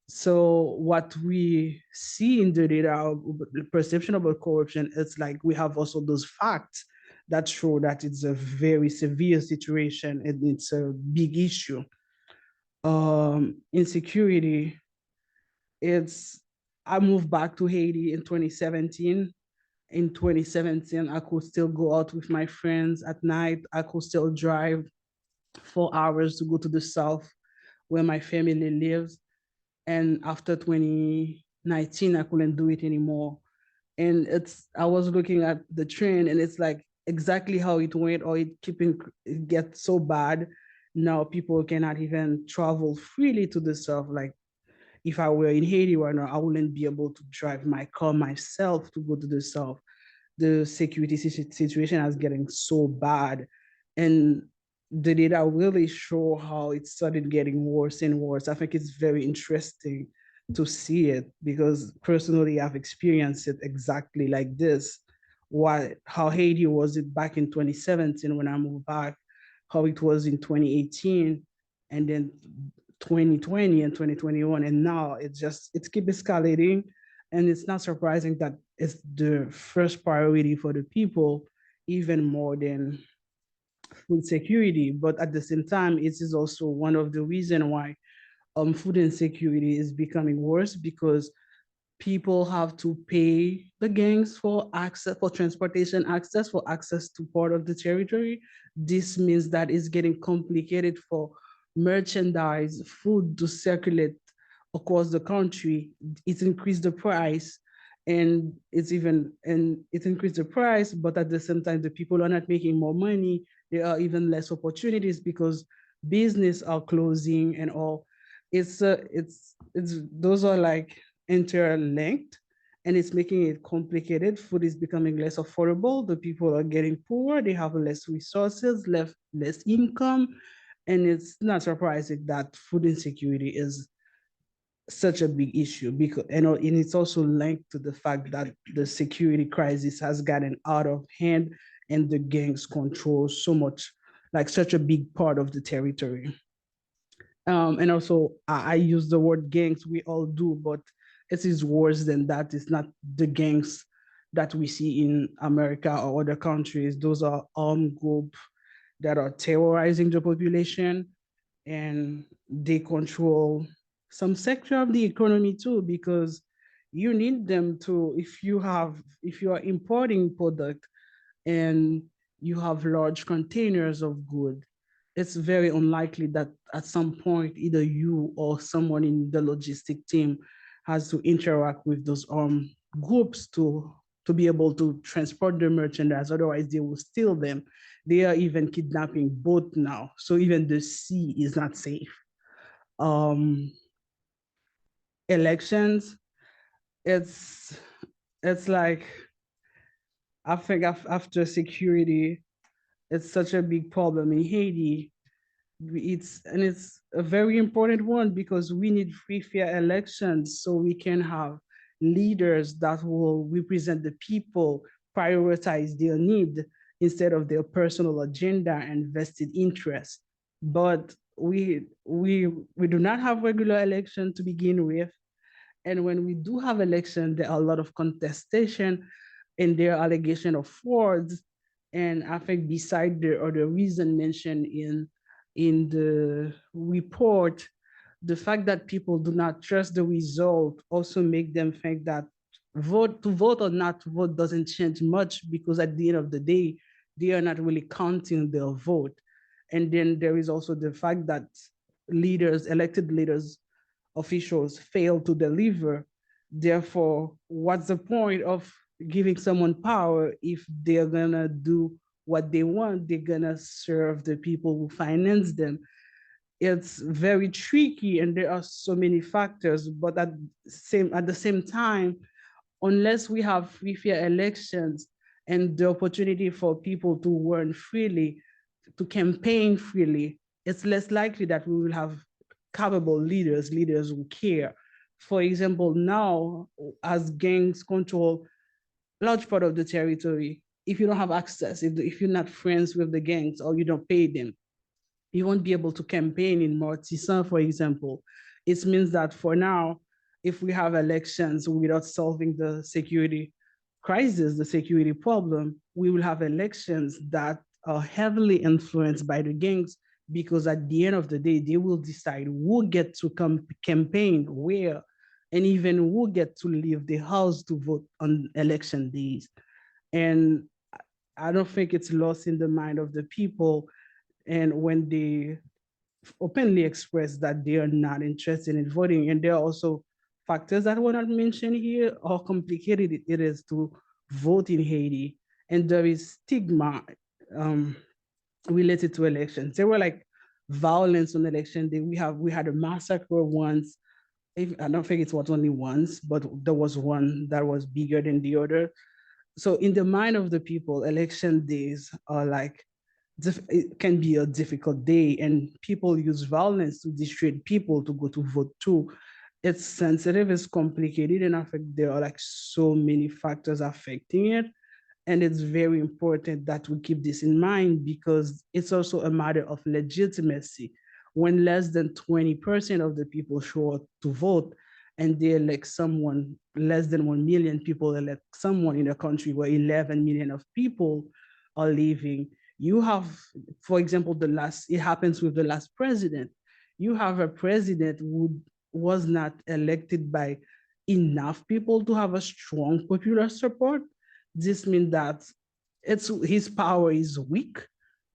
S5: So what we see in the data, the perception about corruption, it's like we have also those facts that show that it's a very severe situation and it's a big issue. Insecurity, I moved back to Haiti in 2017. In 2017, I could still go out with my friends at night. I could still drive 4 hours to go to the south where my family lives. And after 2019, I couldn't do it anymore. And I was looking at the trend and it's like exactly how it went, or it gets so bad. Now people cannot even travel freely to the south. Like if I were in Haiti right now, I wouldn't be able to drive my car myself to go to the south. The security situation is getting so bad. And the data really show how it started getting worse and worse. I think it's very interesting to see it, because personally I've experienced it exactly like this. How Haiti was it back in 2017 when I moved back, how it was in 2018, and then 2020 and 2021, and now it keeps escalating. And it's not surprising that it's the first priority for the people, even more than food security. But at the same time, it is also one of the reasons why food insecurity is becoming worse, because people have to pay the gangs for access, for transportation access, for access to part of the territory. This means that it's getting complicated for merchandise, food to circulate across the country. It increased the price, and it increased the price, but at the same time, the people are not making more money. There are even less opportunities because business are closing and all. It's those are like interlinked, and it's making it complicated. Food is becoming less affordable. The people are getting poorer. They have less resources, less income, and it's not surprising that food insecurity is such a big issue because and it's also linked to the fact that the security crisis has gotten out of hand and the gangs control so much, like such a big part of the territory. And also, I use the word gangs, we all do, but it is worse than that. It's not the gangs that we see in America or other countries. Those are armed groups that are terrorizing the population, and they control some sector of the economy too, because you need them to, if you are importing product and you have large containers of good, it's very unlikely that at some point either you or someone in the logistic team has to interact with those groups to be able to transport the merchandise. Otherwise, they will steal them. They are even kidnapping boat now, so even the sea is not safe. Um, Elections, it's it's like I think after security, it's such a big problem in Haiti. It's a very important one because we need free, fair elections so we can have leaders that will represent the people, prioritize their need instead of their personal agenda and vested interest. But we do not have regular election to begin with. And when we do have election, there are a lot of contestation and there are allegation of frauds. And I think beside the other reason mentioned in the report, the fact that people do not trust the result also make them think that vote or not to vote doesn't change much because at the end of the day, they are not really counting their vote. And then there is also the fact that elected leaders, officials fail to deliver. Therefore, what's the point of giving someone power if they're gonna do what they want? They're gonna serve the people who finance them. It's very tricky, and there are so many factors. But at the same time, unless we have free fair elections and the opportunity for people to run freely, to campaign freely, it's less likely that we will have capable leaders who care. For example, now as gangs control large part of the territory, if you don't have access, if you're not friends with the gangs or you don't pay them, you won't be able to campaign in Mortisan, for example. It means that for now, if we have elections without solving the security crisis, the security problem, we will have elections that are heavily influenced by the gangs because at the end of the day, they will decide who get to campaign where, and even who get to leave the house to vote on election days. And I don't think it's lost in the mind of the people. And when they openly express that they are not interested in voting, and there are also factors that were not mentioned here, how complicated it is to vote in Haiti. And there is stigma um, related to elections. There were like violence on election day. We had a massacre once. I don't think it was only once, but there was one that was bigger than the other. So in the mind of the people, election days are like it can be a difficult day, and people use violence to dissuade people to go to vote too. It's sensitive, it's complicated, and I think there are like so many factors affecting it. And it's very important that we keep this in mind because it's also a matter of legitimacy. When less than 20% of the people show up to vote and they elect someone, less than 1 million people elect someone in a country where 11 million of people are living, you have, for example, it happens with the last president. You have a president who was not elected by enough people to have a strong popular support. This means that his power is weak,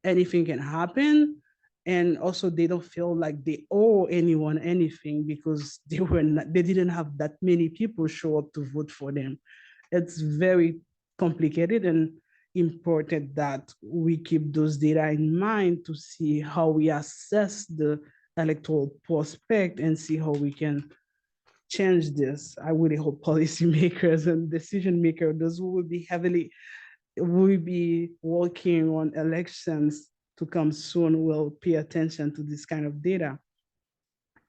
S5: anything can happen, And also they don't feel like they owe anyone anything because they didn't have that many people show up to vote for them. It's very complicated and important that we keep those data in mind to see how we assess the electoral prospect and see how we can change this. I really hope policymakers and decision makers, those who will be working on elections to come soon, will pay attention to this kind of data.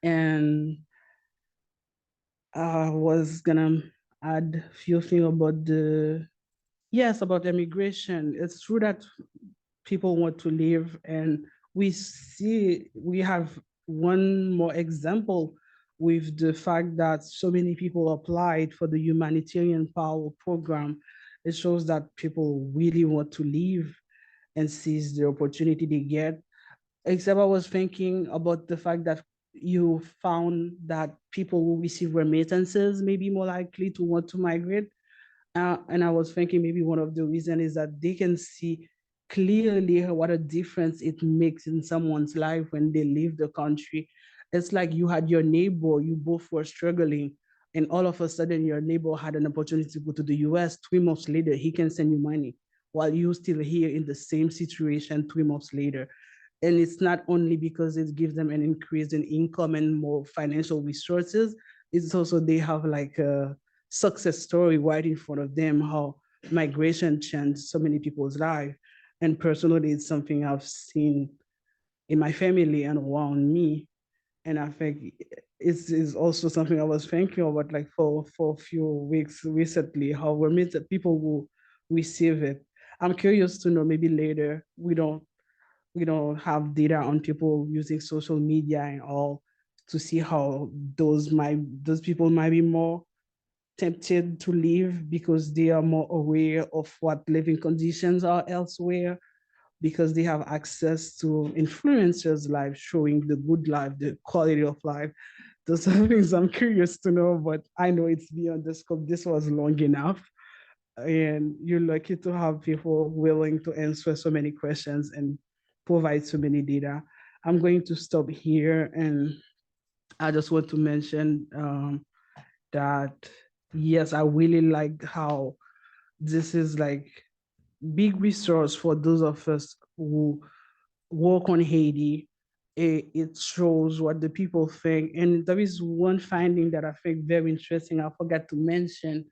S5: And I was gonna add a few things about about immigration. It's true that people want to live, and we have one more example with the fact that so many people applied for the humanitarian power program. It shows that people really want to live and seize the opportunity they get. Except I was thinking about the fact that you found that people who receive remittances may be more likely to want to migrate. And I was thinking maybe one of the reasons is that they can see clearly what a difference it makes in someone's life when they leave the country. It's like you had your neighbor, you both were struggling, and all of a sudden your neighbor had an opportunity to go to the US. 3 months later, he can send you money while you're still here in the same situation 3 months later. And it's not only because it gives them an increase in income and more financial resources, it's also they have like a success story right in front of them, how migration changed so many people's life. And personally, it's something I've seen in my family and around me. And I think it's also something I was thinking about like for a few weeks recently, how we're meant that people will receive it. I'm curious to know, maybe later, we don't have data on people using social media and all, to see how those people might be more tempted to leave because they are more aware of what living conditions are elsewhere, because they have access to influencers' life showing the good life, the quality of life. Those are things I'm curious to know, but I know it's beyond the scope. This was long enough. And you're lucky to have people willing to answer so many questions and provide so many data. I'm going to stop here, and I just want to mention that, yes, I really like how this is like big resource for those of us who work on Haiti. It shows what the people think. And there is one finding that I think very interesting, I forgot to mention,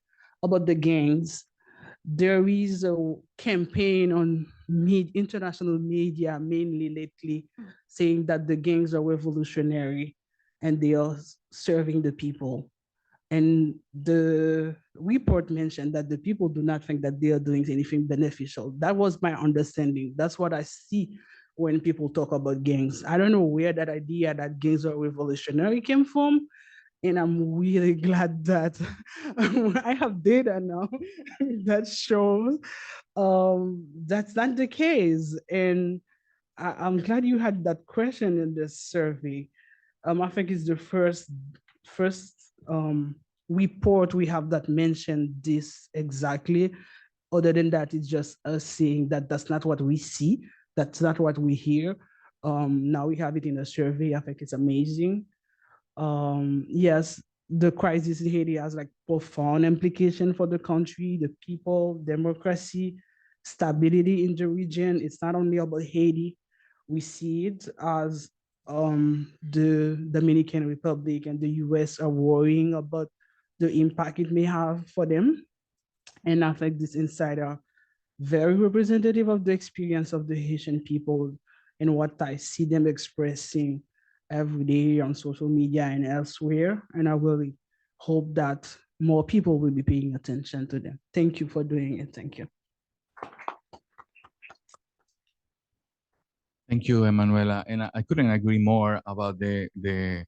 S5: about the gangs. There is a campaign on international media, mainly lately, saying that the gangs are revolutionary and they are serving the people. And the report mentioned that the people do not think that they are doing anything beneficial. That was my understanding. That's what I see when people talk about gangs. I don't know where that idea that gangs are revolutionary came from. And I'm really glad that I have data now that shows that's not the case. And I'm glad you had that question in this survey. I think it's the first report we have that mentioned this exactly. Other than that, it's just us saying that that's not what we see, that's not what we hear. Now we have it in a survey. I think it's amazing. Yes, the crisis in Haiti has like profound implication for the country, the people, democracy, stability in the region. It's not only about Haiti. We see it as the Dominican Republic and the US are worrying about the impact it may have for them. And I think this insider very representative of the experience of the Haitian people and what I see them expressing every day on social media and elsewhere. And I really hope that more people will be paying attention to them. Thank you for doing it. Thank you.
S2: Thank you, Emanuela. And I couldn't agree more about the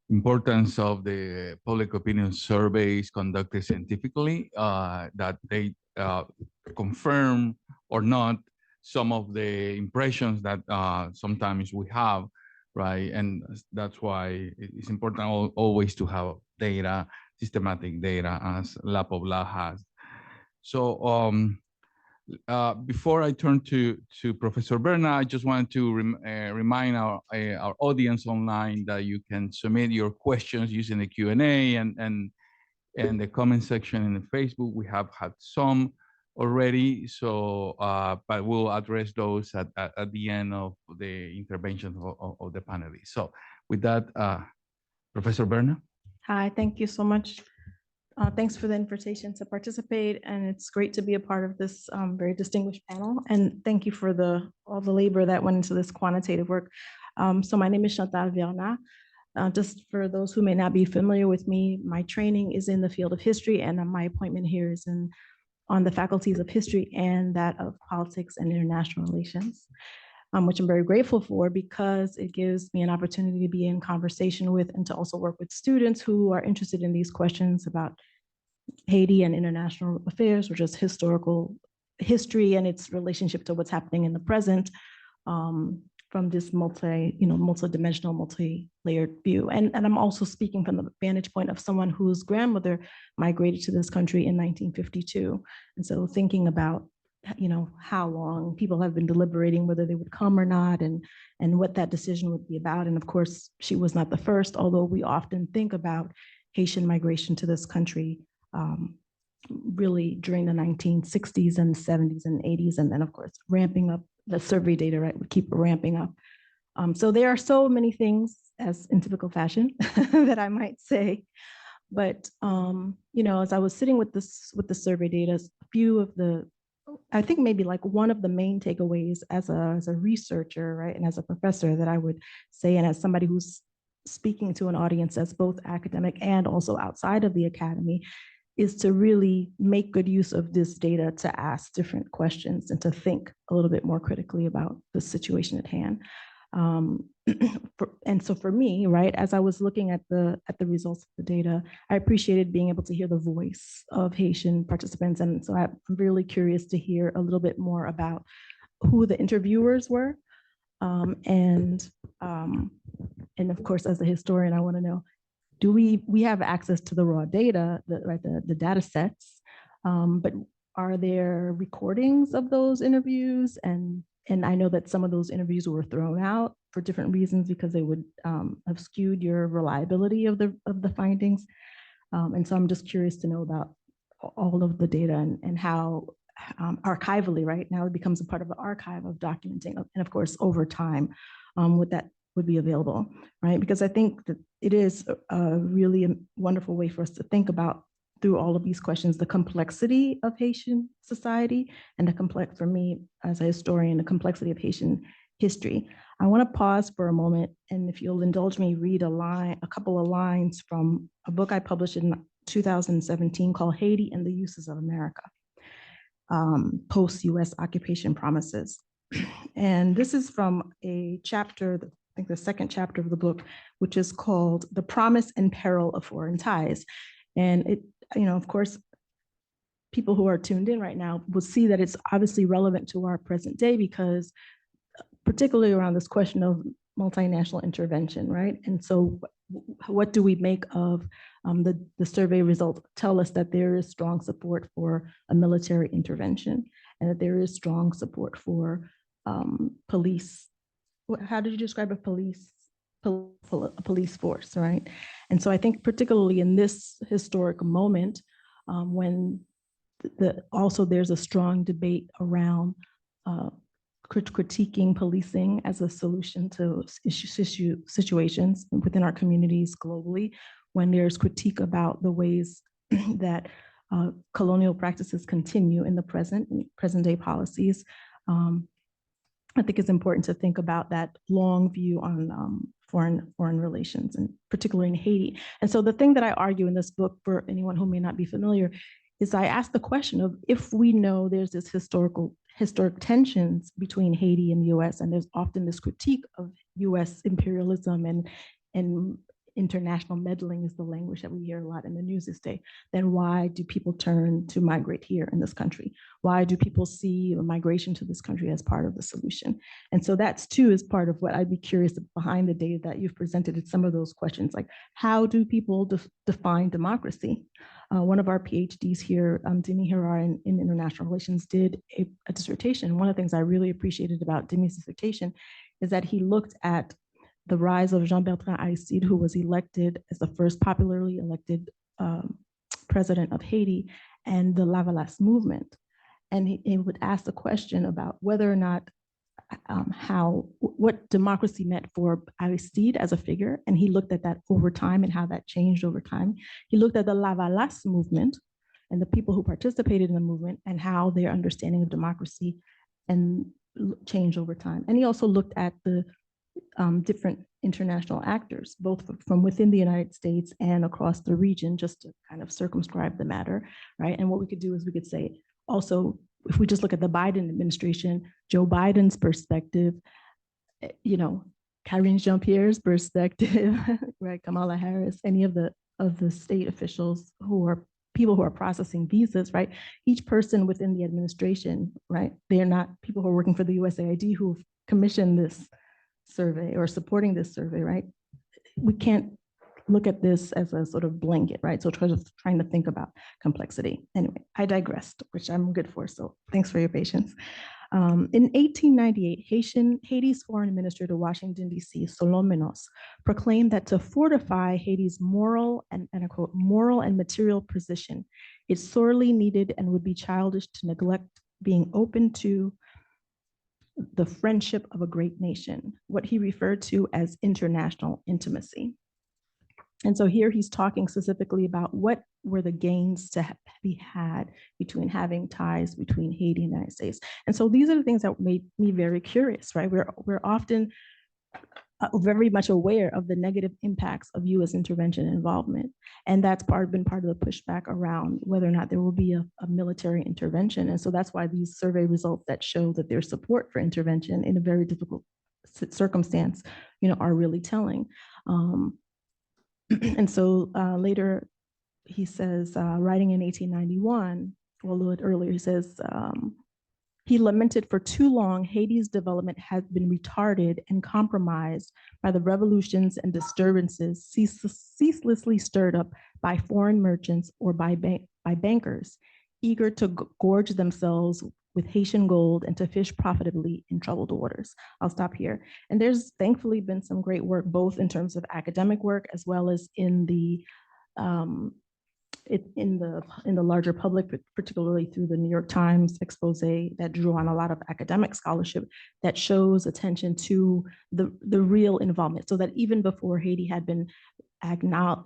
S2: importance of the public opinion surveys conducted scientifically, that they confirm or not some of the impressions that sometimes we have, right? And that's why it's important always to have data, systematic data, as LAPOP has. So Before I turn to Professor Berna, I just wanted to remind our audience online that you can submit your questions using the Q&A and the comment section in the Facebook. We have had some already, so but we'll address those at the end of the intervention of the panelists. So with that, Professor Berna.
S6: Hi, thank you so much. Thanks for the invitation to participate, and it's great to be a part of this very distinguished panel. And thank you for all the labor that went into this quantitative work. So my name is Chantal Verna. Just for those who may not be familiar with me, my training is in the field of history, and my appointment here is on the faculties of history and that of politics and international relations, which I'm very grateful for because it gives me an opportunity to be in conversation with and to also work with students who are interested in these questions about Haiti and international affairs, or just historical history and its relationship to what's happening in the present, from this multi-dimensional, multi-layered view. And I'm also speaking from the vantage point of someone whose grandmother migrated to this country in 1952. And so thinking about how long people have been deliberating whether they would come or not, and what that decision would be about. And of course, she was not the first, although we often think about Haitian migration to this country really during the 1960s and 70s and 80s, and then of course ramping up. The survey data, right, would keep ramping up. So there are so many things, as in typical fashion, that I might say. But as I was sitting with the survey data, a few of I think maybe like one of the main takeaways as a researcher, right, and as a professor that I would say, and as somebody who's speaking to an audience that's both academic and also outside of the academy, is to really make good use of this data to ask different questions and to think a little bit more critically about the situation at hand. And so for me, right, as I was looking at the results of the data, I appreciated being able to hear the voice of Haitian participants. And so I'm really curious to hear a little bit more about who the interviewers were. And of course, as a historian, I want to know, do we have access to the raw data, the data sets, but are there recordings of those interviews? And I know that some of those interviews were thrown out for different reasons because they would have skewed your reliability of the findings. And so I'm just curious to know about all of the data and how archivally, right, now it becomes a part of the archive of documenting, and of course, over time, what that would be available, right? Because I think that it is a really wonderful way for us to think about, through all of these questions, the complexity of Haitian society and for me as a historian, the complexity of Haitian history. I want to pause for a moment, and if you'll indulge me, read a couple of lines from a book I published in 2017 called Haiti and the Uses of America, Post-US Occupation Promises. And this is from a chapter, I think the second chapter of the book, which is called The Promise and Peril of Foreign Ties. And it, of course, people who are tuned in right now will see that it's obviously relevant to our present day, because particularly around this question of multinational intervention, right? And so what do we make of the survey results tell us that there is strong support for a military intervention, and that there is strong support for police. How did you describe a police force, right? And so I think particularly in this historic moment, when also there's a strong debate around critiquing policing as a solution to situations within our communities globally, when there's critique about the ways that colonial practices continue in the present day policies. I think it's important to think about that long view on foreign relations, and particularly in Haiti. And so the thing that I argue in this book, for anyone who may not be familiar, is I ask the question of, if we know there's this historic tensions between Haiti and the US, and there's often this critique of US imperialism and international meddling is the language that we hear a lot in the news this day, then why do people turn to migrate here in this country? Why do people see migration to this country as part of the solution? And so that's too is part of what I'd be curious behind the data that you've presented is some of those questions, like how do people define democracy? One of our PhDs here, Dimi Hirar in international relations, did a dissertation. One of the things I really appreciated about Dimi's dissertation is that he looked at the rise of Jean-Bertrand Aristide, who was elected as the first popularly elected president of Haiti, and the LACC movement. And he would ask the question about whether or not what democracy meant for Aristide as a figure, and he looked at that over time and how that changed over time. He looked at the LACC movement and the people who participated in the movement and how their understanding of democracy and changed over time. And he also looked at the different international actors, both from within the United States and across the region, just to kind of circumscribe the matter, right? And what we could do is we could say also, if we just look at the Biden administration, Joe Biden's perspective, you know, Karine Jean-Pierre's perspective, right? Kamala Harris, any of the state officials who are people who are processing visas, right? Each person within the administration, right? They are not people who are working for the USAID who've commissioned this survey or supporting this survey, right? We can't look at this as a sort of blanket, right? So trying to think about complexity. Anyway, I digressed, which I'm good for, so thanks for your patience. In 1898, Haiti's foreign minister to Washington, D.C., Solon Menos, proclaimed that to fortify Haiti's moral and I quote, moral and material position, it sorely needed and would be childish to neglect being open to the friendship of a great nation, what he referred to as international intimacy. And so here he's talking specifically about what were the gains to be had between having ties between Haiti and the United States. And so these are the things that made me very curious, right? We're often very much aware of the negative impacts of U.S. intervention and involvement. And that's been part of the pushback around whether or not there will be a military intervention. And so that's why these survey results that show that there's support for intervention in a very difficult circumstance, you know, are really telling. And so later he says, writing in 1891, well, a little bit earlier, he says, he lamented for too long Haiti's development had been retarded and compromised by the revolutions and disturbances ceaselessly stirred up by foreign merchants or by bankers, eager to gorge themselves with Haitian gold and to fish profitably in troubled waters. I'll stop here. And there's thankfully been some great work, both in terms of academic work as well as in the larger public, particularly through the New York Times expose that drew on a lot of academic scholarship that shows attention to the real involvement, so that even before Haiti had been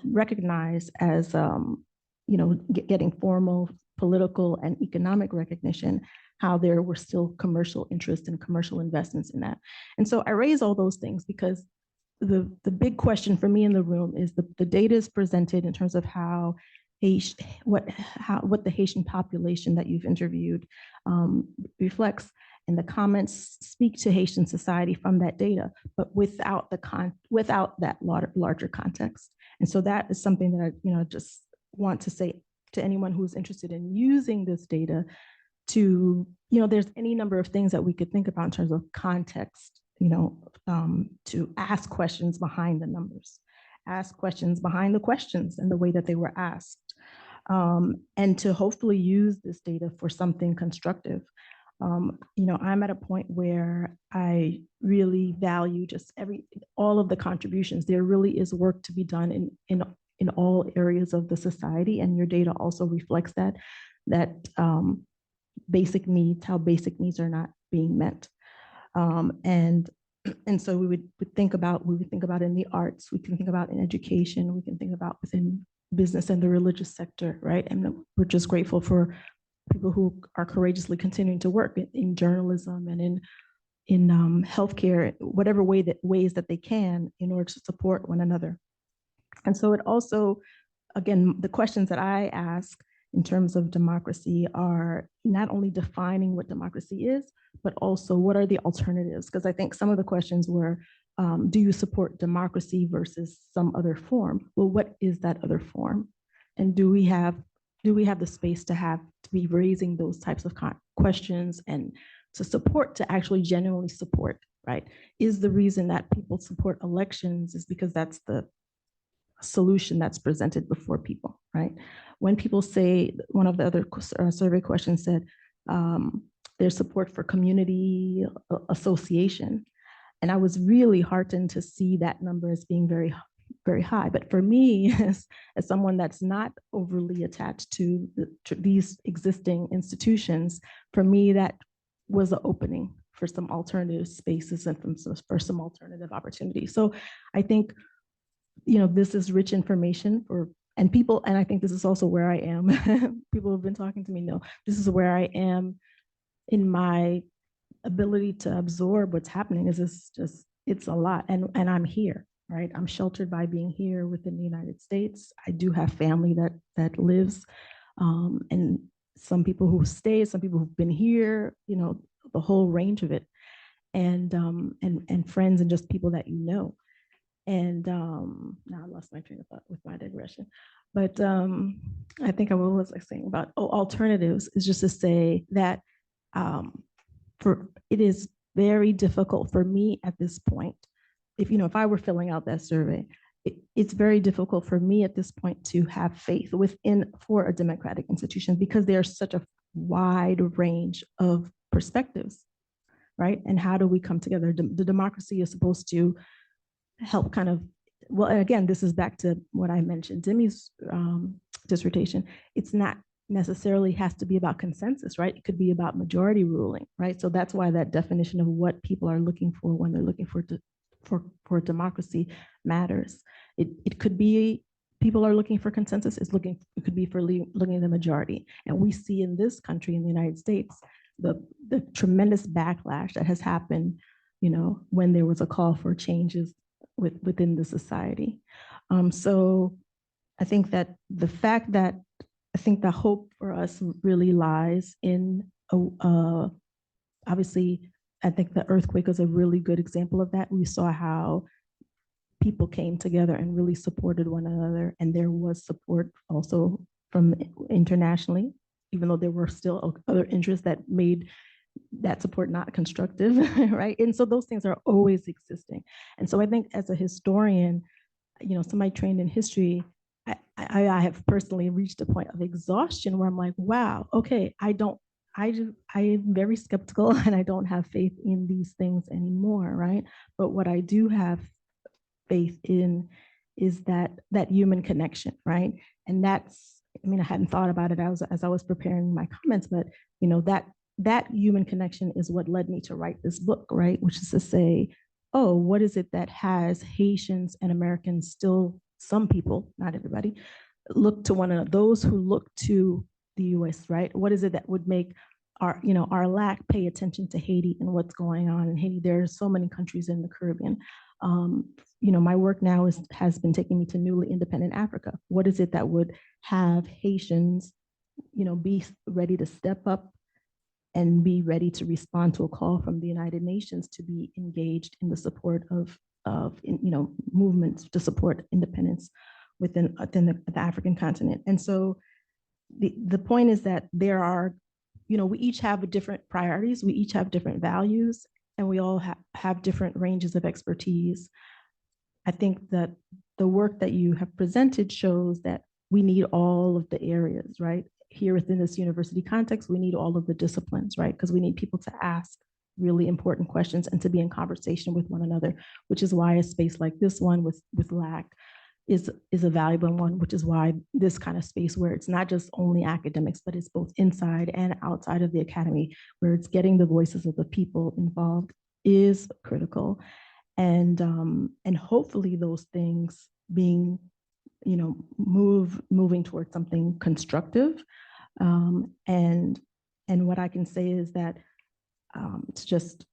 S6: recognized as you know, getting formal political and economic recognition, how there were still commercial interests and commercial investments in that. And so I raise all those things because the big question for me in the room is the data is presented in terms of how what the Haitian population that you've interviewed reflects, and the comments speak to Haitian society from that data, but without that larger context. And so that is something that I just want to say to anyone who's interested in using this data to, there's any number of things that we could think about in terms of context, to ask questions behind the numbers, ask questions behind the questions and the way that they were asked, and to hopefully use this data for something constructive. I'm at a point where I really value just all of the contributions. There really is work to be done in all areas of the society, and your data also reflects that basic needs, how basic needs are not being met. And so we would think about in the arts, we can think about in education, we can think about within business and the religious sector, right? And we're just grateful for people who are courageously continuing to work in journalism and in healthcare, whatever ways that they can in order to support one another. And so it also, again, the questions that I ask in terms of democracy are not only defining what democracy is, but also what are the alternatives? Because I think some of the questions were do you support democracy versus some other form? Well, what is that other form? And do we have the space to be raising those types of questions and to actually genuinely support, right? Is the reason that people support elections is because that's the solution that's presented before people, right? When people say, one of the other survey questions said, there's support for community association. And I was really heartened to see that number as being very, very high. But for me, as someone that's not overly attached to these existing institutions, for me, that was an opening for some alternative spaces and for some alternative opportunities. So I think, this is rich information and people, and I think this is also where I am. People have been talking to me, no, this is where I am in my ability to absorb what's happening. It's a lot. And I'm here, right? I'm sheltered by being here within the United States. I do have family that lives, and some people who stay, some people who've been here, the whole range of it, and friends and just people that you know. And now I lost my train of thought with my digression. But I think what was I saying about alternatives is just to say that it is very difficult for me at this point. If I were filling out that survey, it's very difficult for me at this point to have faith for a democratic institution because there's such a wide range of perspectives, right? And how do we come together? The democracy is supposed to help well, again, this is back to what I mentioned, Demi's dissertation. It's not necessarily has to be about consensus, right? It could be about majority ruling, right? So that's why that definition of what people are looking for when they're looking for democracy matters. It could be people are looking for consensus. It could be for looking at the majority. And we see in this country, in the United States, the tremendous backlash that has happened, when there was a call for changes within the society. So I think that the fact that the hope for us really lies in, obviously, I think the earthquake is a really good example of that. We saw how people came together and really supported one another. And there was support also from internationally, even though there were still other interests that made that support not constructive, right? And so those things are always existing. And so I think as a historian, somebody trained in history, I have personally reached a point of exhaustion where I'm like, wow, okay, I am very skeptical and I don't have faith in these things anymore, right? But what I do have faith in is that human connection, right? And I hadn't thought about it as I was preparing my comments, but that human connection is what led me to write this book, right? Which is to say, oh, what is it that has Haitians and Americans still, some people, not everybody, look to one another, those who look to the US, right? What is it that would make our LACC pay attention to Haiti and what's going on in Haiti? There are so many countries in the Caribbean. My work now has been taking me to newly independent Africa. What is it that would have Haitians, be ready to step up and be ready to respond to a call from the United Nations to be engaged in the support of movements to support independence within the African continent? And so the point is that there are, we each have different priorities, we each have different values, and we all have different ranges of expertise. I think that the work that you have presented shows that we need all of the areas, right? Here within this university context, we need all of the disciplines, right? Because we need people to ask really important questions and to be in conversation with one another, which is why a space like this one with LACC is a valuable one, which is why this kind of space where it's not just only academics, but it's both inside and outside of the academy, where it's getting the voices of the people involved is critical. And hopefully those things being moving towards something constructive. And what I can say is that it's just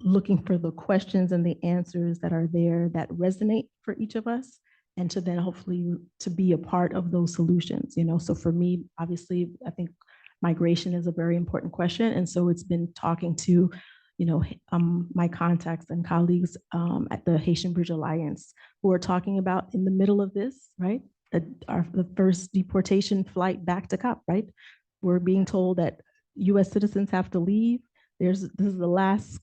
S6: looking for the questions and the answers that are there that resonate for each of us, and to then hopefully to be a part of those solutions. So for me, obviously, I think migration is a very important question. And so it's been talking to, my contacts and colleagues at the Haitian Bridge Alliance who are talking about in the middle of this, right? The first deportation flight back to COP, right? We're being told that US citizens have to leave. This is the last,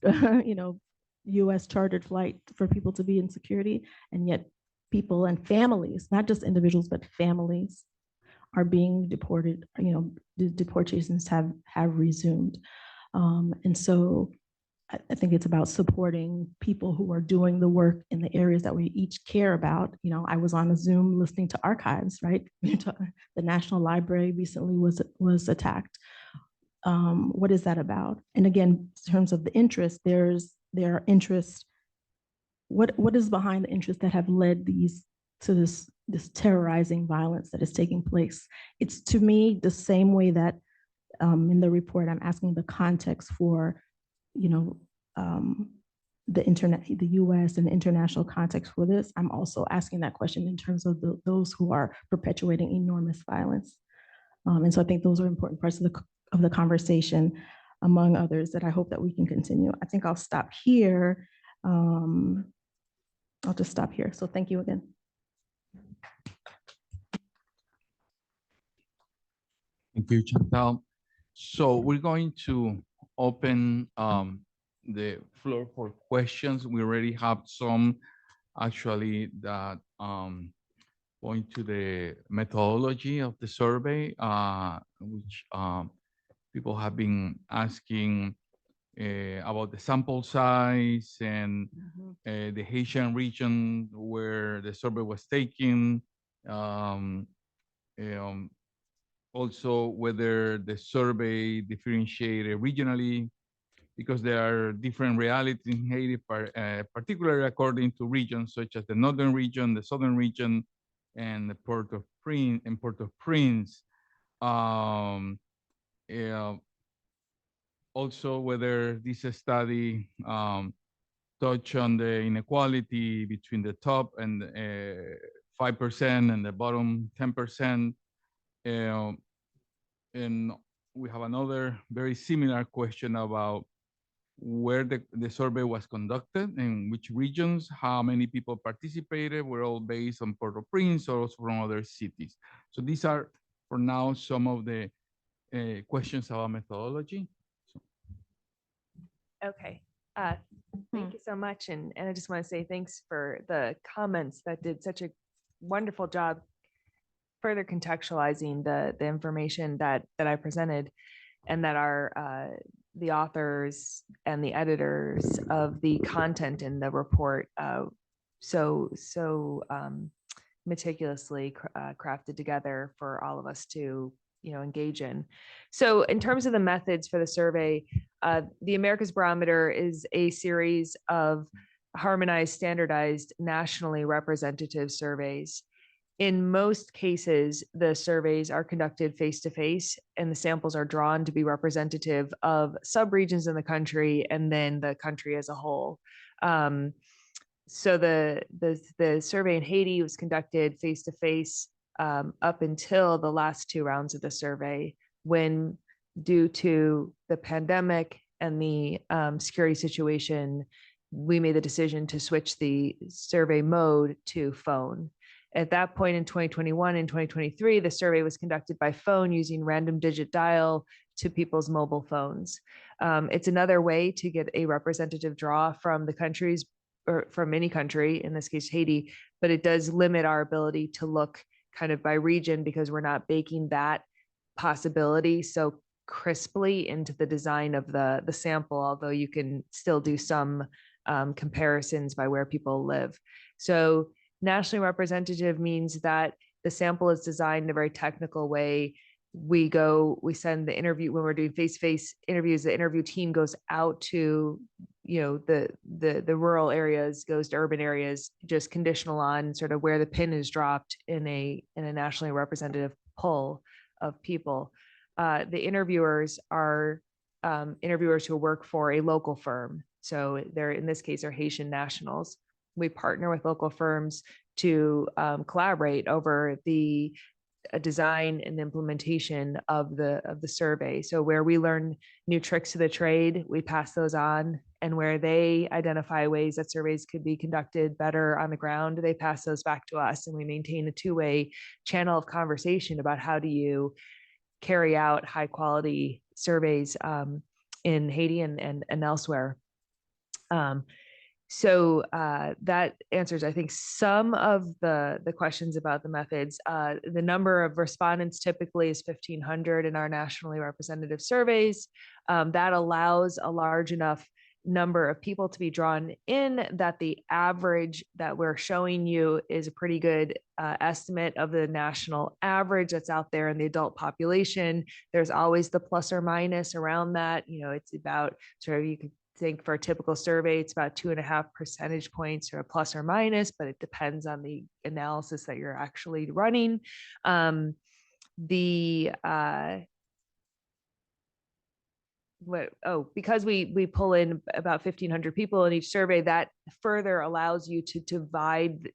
S6: US chartered flight for people to be in security. And yet people and families, not just individuals, but families are being deported, the deportations have resumed. And so I think it's about supporting people who are doing the work in the areas that we each care about. I was on a Zoom listening to archives, right? The National Library recently was attacked. What is that about? And again, in terms of the interest, there are interests. What is behind the interests that have led to this terrorizing violence that is taking place? It's, to me, the same way that in the report, I'm asking the context for, the US and the international context for this. I'm also asking that question in terms of those who are perpetuating enormous violence. And so I think those are important parts of the conversation, among others, that I hope that we can continue. I think I'll stop here. I'll just stop here. So thank you again.
S2: Thank you, Chantal. So we're going to open the floor for questions. We already have some actually that point to the methodology of the survey, which people have been asking about the sample size and the Haitian region where the survey was taken. Also, whether the survey differentiated regionally, because there are different realities in Haiti, particularly according to regions such as the northern region, the southern region, and the Port-au-Prince. Also, whether this study touch on the inequality between the top and 5% and the bottom 10%. And we have another very similar question about where the survey was conducted and which regions, how many people participated, were all based on Port-au-Prince or also from other cities. So these are, for now, some of the questions about methodology.
S3: Okay. Thank you so much. And I just want to say thanks for the comments that did such a wonderful job further contextualizing the information that I presented, and that our the authors and the editors of the content in the report so meticulously crafted together for all of us to engage in. So in terms of the methods for the survey, the Americas Barometer is a series of harmonized, standardized, nationally representative surveys. In most cases, the surveys are conducted face-to-face, and the samples are drawn to be representative of subregions in the country and then the country as a whole. So the survey in Haiti was conducted face-to-face up until the last two rounds of the survey, when, due to the pandemic and the security situation, we made the decision to switch the survey mode to phone. At that point in 2021 and 2023, the survey was conducted by phone using random digit dial to people's mobile phones. It's another way to get a representative draw from the countries, or from any country, in this case Haiti, but it does limit our ability to look kind of by region, because we're not baking that possibility so crisply into the design of the sample, although you can still do some comparisons by where people live. So nationally representative means that the sample is designed in a very technical way. We send the interview, when we're doing face-to-face interviews, the interview team goes out to the rural areas, goes to urban areas, just conditional on sort of where the pin is dropped in a nationally representative poll of people. The interviewers are interviewers who work for a local firm. So they're, in this case, are Haitian nationals. We partner with local firms to collaborate over the design and implementation of the survey. So where we learn new tricks of the trade, we pass those on and where they identify ways that surveys could be conducted better on the ground, they pass those back to us, and we maintain a two-way channel of conversation about how do you carry out high quality surveys in Haiti and elsewhere. So that answers, I think, some of the questions about the methods. The number of respondents typically is 1,500 in our nationally representative surveys. That allows a large enough number of people to be drawn in that the average that we're showing you is a pretty good estimate of the national average that's out there in the adult population. There's always the plus or minus around that. You know, it's about sort of, you could think for a typical survey, it's about 2.5 percentage points or a plus or minus, but it depends on the analysis that you're actually running. Because we pull in about 1,500 people in each survey, that further allows you to divide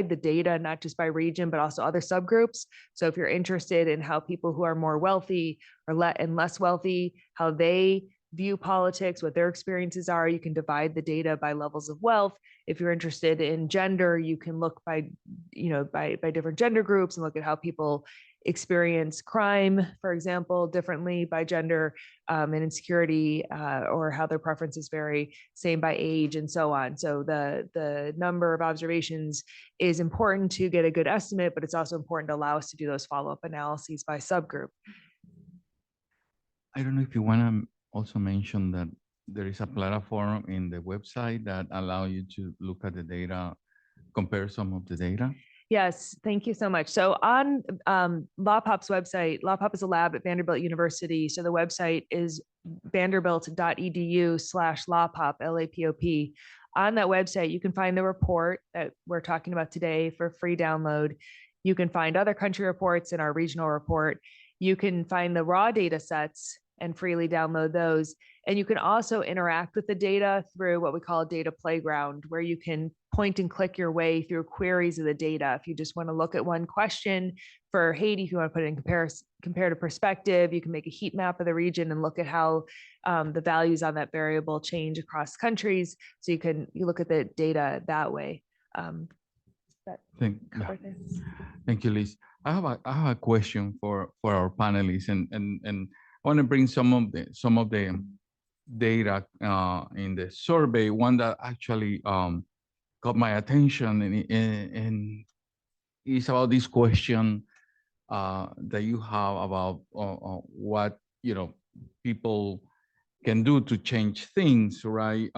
S3: the data, not just by region, but also other subgroups. So if you're interested in how people who are more wealthy or less wealthy, how they view politics, what their experiences are, you can divide the data by levels of wealth. If you're interested in gender, you can look by different gender groups and look at how people experience crime, for example, differently by gender, and insecurity, or how their preferences vary, same by age, and so on. So the number of observations is important to get a good estimate, but it's also important to allow us to do those follow-up analyses by subgroup.
S2: I don't know if you want to also mention that there is a platform in the website that allow you to look at the data, compare some of the data.
S3: Yes, thank you so much. So on LAPOP's website, LAPOP is a lab at Vanderbilt University. So the website is vanderbilt.edu/LAPOP, LAPOP. On that website, you can find the report that we're talking about today for free download. You can find other country reports in our regional report. You can find the raw data sets and freely download those. And you can also interact with the data through what we call a data playground, where you can point and click your way through queries of the data. If you just want to look at one question for Haiti, if you want to put it in comparative perspective, you can make a heat map of the region and look at how the values on that variable change across countries. So you look at the data that way.
S2: Thank you, Liz. I have a question for our panelists, and I want to bring some of the data in the survey. One that actually got my attention, and is about this question that you have about what people can do to change things, right?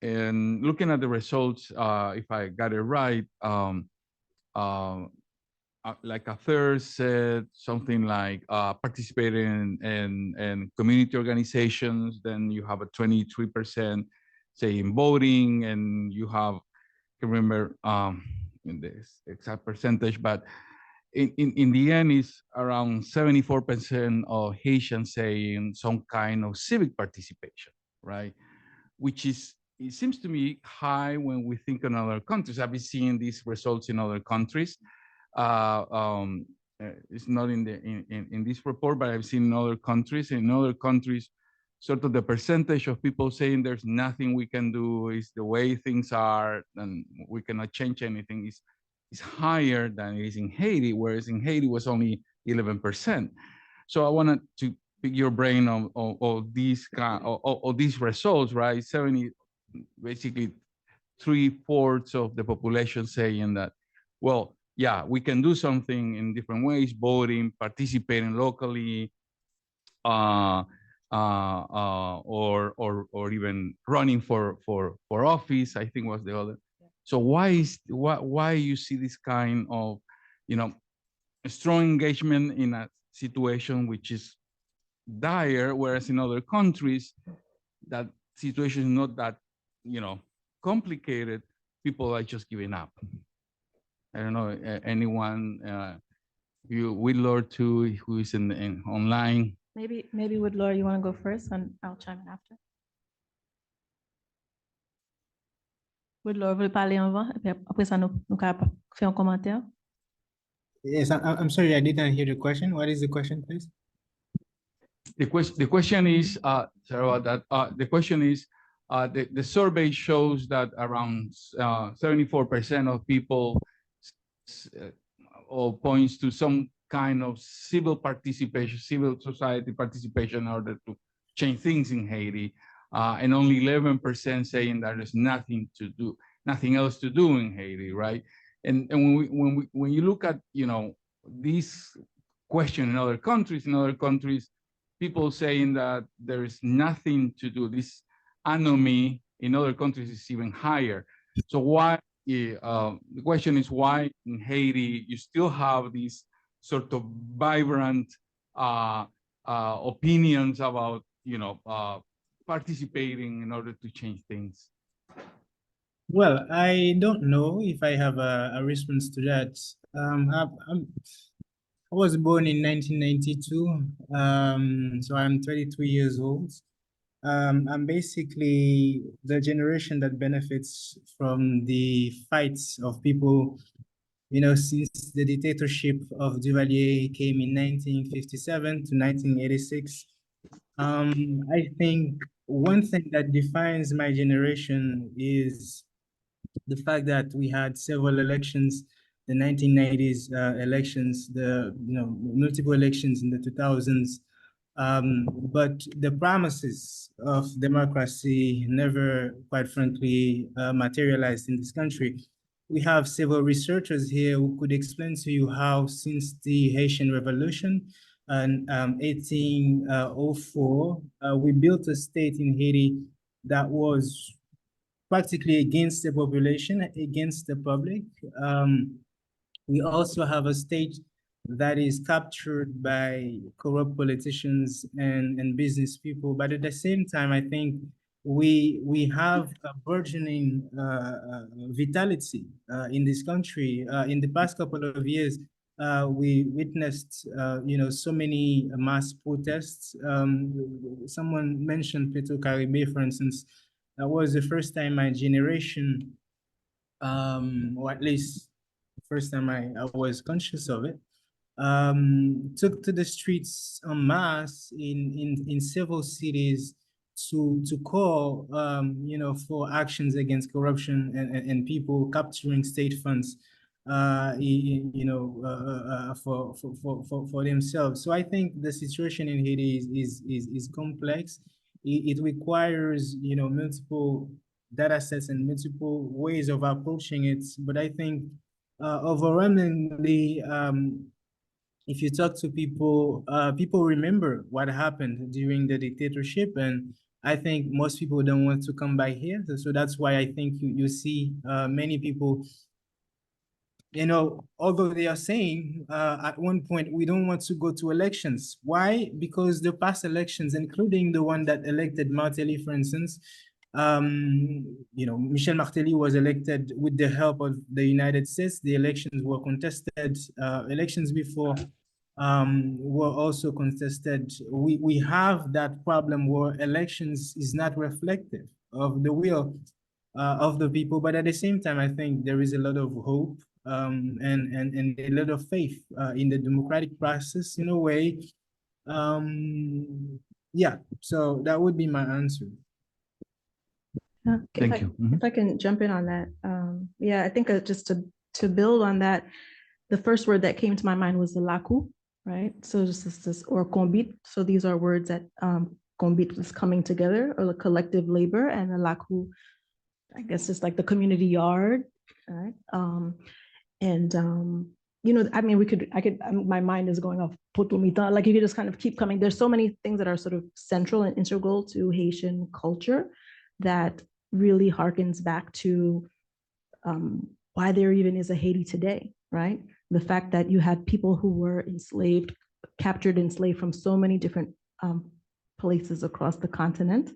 S2: And looking at the results, if I got it right, like a third said something like participating in community organizations. Then you have a 23% say in voting, and you have, I can't remember in this exact percentage, but in the end, it's around 74% of Haitians saying some kind of civic participation, right? Which is, it seems to me, high when we think in other countries. I've been seeing these results in other countries. It's not in this report, but I've seen in other countries. In other countries, sort of the percentage of people saying there's nothing we can do, is the way things are, and we cannot change anything, is higher than it is in Haiti, whereas in Haiti was only 11%. So I wanted to pick your brain on these these results, right? Basically 3/4 of the population saying that, well, yeah, we can do something in different ways: voting, participating locally, or even running for office, I think was the other. So why you see this kind of strong engagement in a situation which is dire, whereas in other countries that situation is not that complicated, people are just giving up? I don't know, anyone, Whitlaw too, who is in online.
S6: Maybe Whitlaw, you want to go first, and I'll chime in after. Whitlaw, vous voulez parler avant, et puis après ça, nous faire un commentaire.
S4: Yes, I'm sorry, I didn't hear the question. What is the question, please?
S2: The question is, sorry about that. The question is, The survey shows that around 74% of people or points to some kind of civil participation, civil society participation in order to change things in Haiti, and only 11% saying that there's nothing else to do in Haiti, right? And when you look at this question in other countries, people saying that there is nothing to do. This anomie in other countries is even higher. So why? The question is why in Haiti you still have these sort of vibrant opinions about participating in order to change things.
S4: Well, I don't know if I have a response to that. I was born in 1992, so I'm 33 years old. I'm basically the generation that benefits from the fights of people, since the dictatorship of Duvalier came in 1957 to 1986. I think one thing that defines my generation is the fact that we had several elections, the 1990s elections, the multiple elections in the 2000s, but the promises of democracy never, quite frankly, materialized in this country. We have several researchers here who could explain to you how since the Haitian Revolution in 1804, we built a state in Haiti that was practically against the population, against the public. We also have a state that is captured by corrupt politicians and business people. But at the same time, I think we have a burgeoning vitality in this country. In the past couple of years, we witnessed, so many mass protests. Someone mentioned Petro Caribe, for instance. That was the first time my generation, or at least the first time I was conscious of it, took to the streets en masse in several cities to call, for actions against corruption and people capturing state funds, for themselves. So I think the situation in Haiti is complex. It requires, multiple data sets and multiple ways of approaching it. But I think overwhelmingly, if you talk to people, people remember what happened during the dictatorship, and I think most people don't want to come back here. So that's why I think you see many people, although they are saying at one point, we don't want to go to elections. Why? Because the past elections, including the one that elected Martelly, for instance, Michel Martelly was elected with the help of the United States. The elections were contested. Elections before were also contested. We have that problem where elections is not reflective of the will of the people. But at the same time, I think there is a lot of hope and a lot of faith in the democratic process in a way. Yeah, so that would be my answer.
S2: Thank you.
S6: If I can jump in on that. Yeah, I think just to build on that, the first word that came to my mind was the LACC, right? So this or combit. So these are words that combit is coming together, or the collective labor, and the LACC, I guess it's like the community yard, right? I mean, my mind is going off Potomita, like you could just kind of keep coming. There's so many things that are sort of central and integral to Haitian culture that really harkens back to why there even is a Haiti today, right? The fact that you had people who were enslaved, captured, enslaved from so many different places across the continent,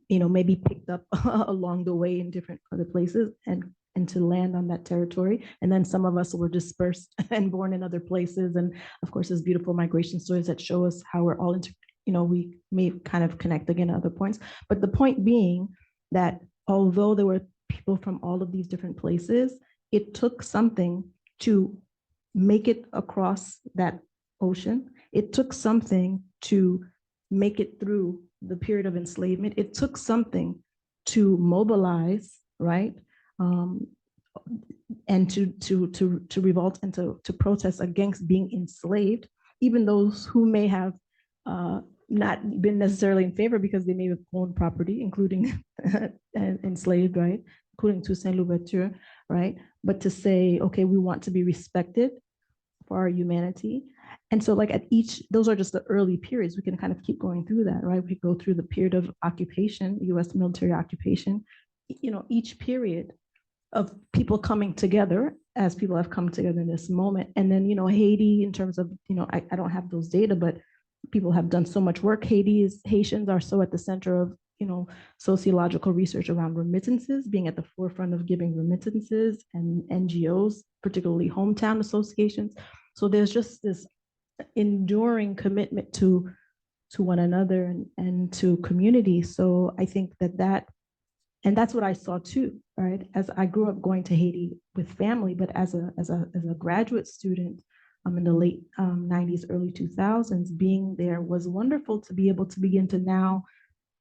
S6: maybe picked up along the way in different other places and to land on that territory. And then some of us were dispersed and born in other places. And of course, there's beautiful migration stories that show us how we're all, we may kind of connect again at other points. But the point being that although there were people from all of these different places, it took something to make it across that ocean. It took something to make it through the period of enslavement. It took something to mobilize, right? And to revolt and to protest against being enslaved, even those who may have not been necessarily in favor because they may have owned property, including enslaved, right? Including Toussaint Louverture, right? But to say, okay, we want to be respected for our humanity. And so like at each, those are just the early periods. We can kind of keep going through that, right? We go through the period of occupation, US military occupation, you know, each period of people coming together as people have come together in this moment. And then, you know, Haiti, in terms of, you know, I don't have those data, but people have done so much work. Haitians are so at the center of, you know, sociological research around remittances, being at the forefront of giving remittances, and NGOs, particularly hometown associations. So there's just this enduring commitment to one another and to community. So I think and that's what I saw too, right? As I grew up going to Haiti with family, but as a graduate student in the late 90s, early 2000s, being there was wonderful to be able to begin to now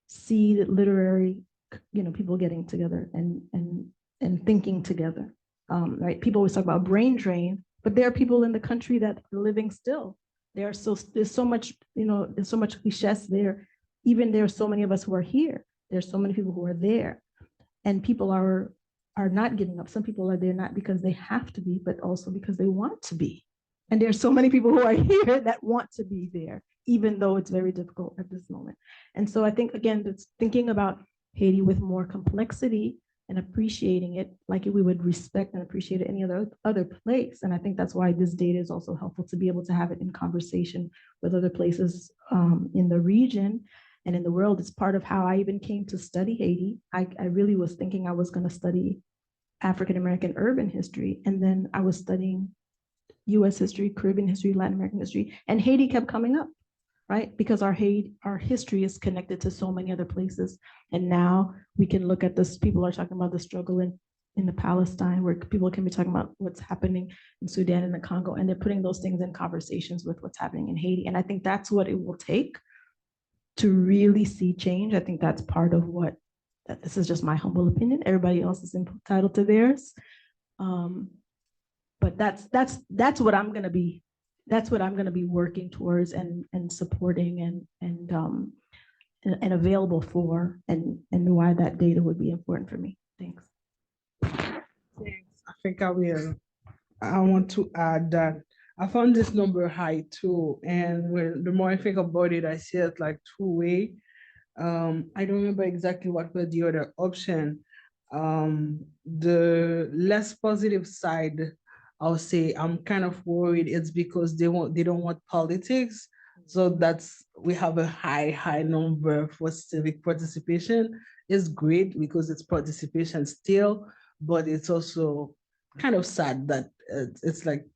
S6: see that literary, you know, people getting together and thinking together, right? People always talk about brain drain, but there are people in the country that are living still. There's so much, you know, there's so much richesse there. Even there are so many of us who are here. There's so many people who are there. And people are not giving up. Some people are there not because they have to be, but also because they want to be. And there's so many people who are here that want to be there, even though it's very difficult at this moment. And so I think, again, it's thinking about Haiti with more complexity and appreciating it like we would respect and appreciate any other place. And I think that's why this data is also helpful, to be able to have it in conversation with other places in the region and in the world. It's part of how I even came to study Haiti. I really was thinking I was going to study African-American urban history. And then I was studying US history, Caribbean history, Latin American history, and Haiti kept coming up, right? Because our history is connected to so many other places. And now we can look at this, people are talking about the struggle in the Palestine, where people can be talking about what's happening in Sudan and the Congo, and they're putting those things in conversations with what's happening in Haiti. And I think that's what it will take to really see change. I think that's part of that this is just my humble opinion. Everybody else is entitled to theirs. But that's what I'm gonna be. That's what I'm gonna be working towards and supporting and available for, and why that data would be important for me. Thanks.
S5: Thanks. I think I will. I want to add that I found this number high too. And the more I think about it, I see it like two-way. I don't remember exactly what were the other option. The less positive side, I'll say I'm kind of worried it's because they don't want politics. So we have a high number for civic participation. It's great because it's participation still, but it's also kind of sad that it's like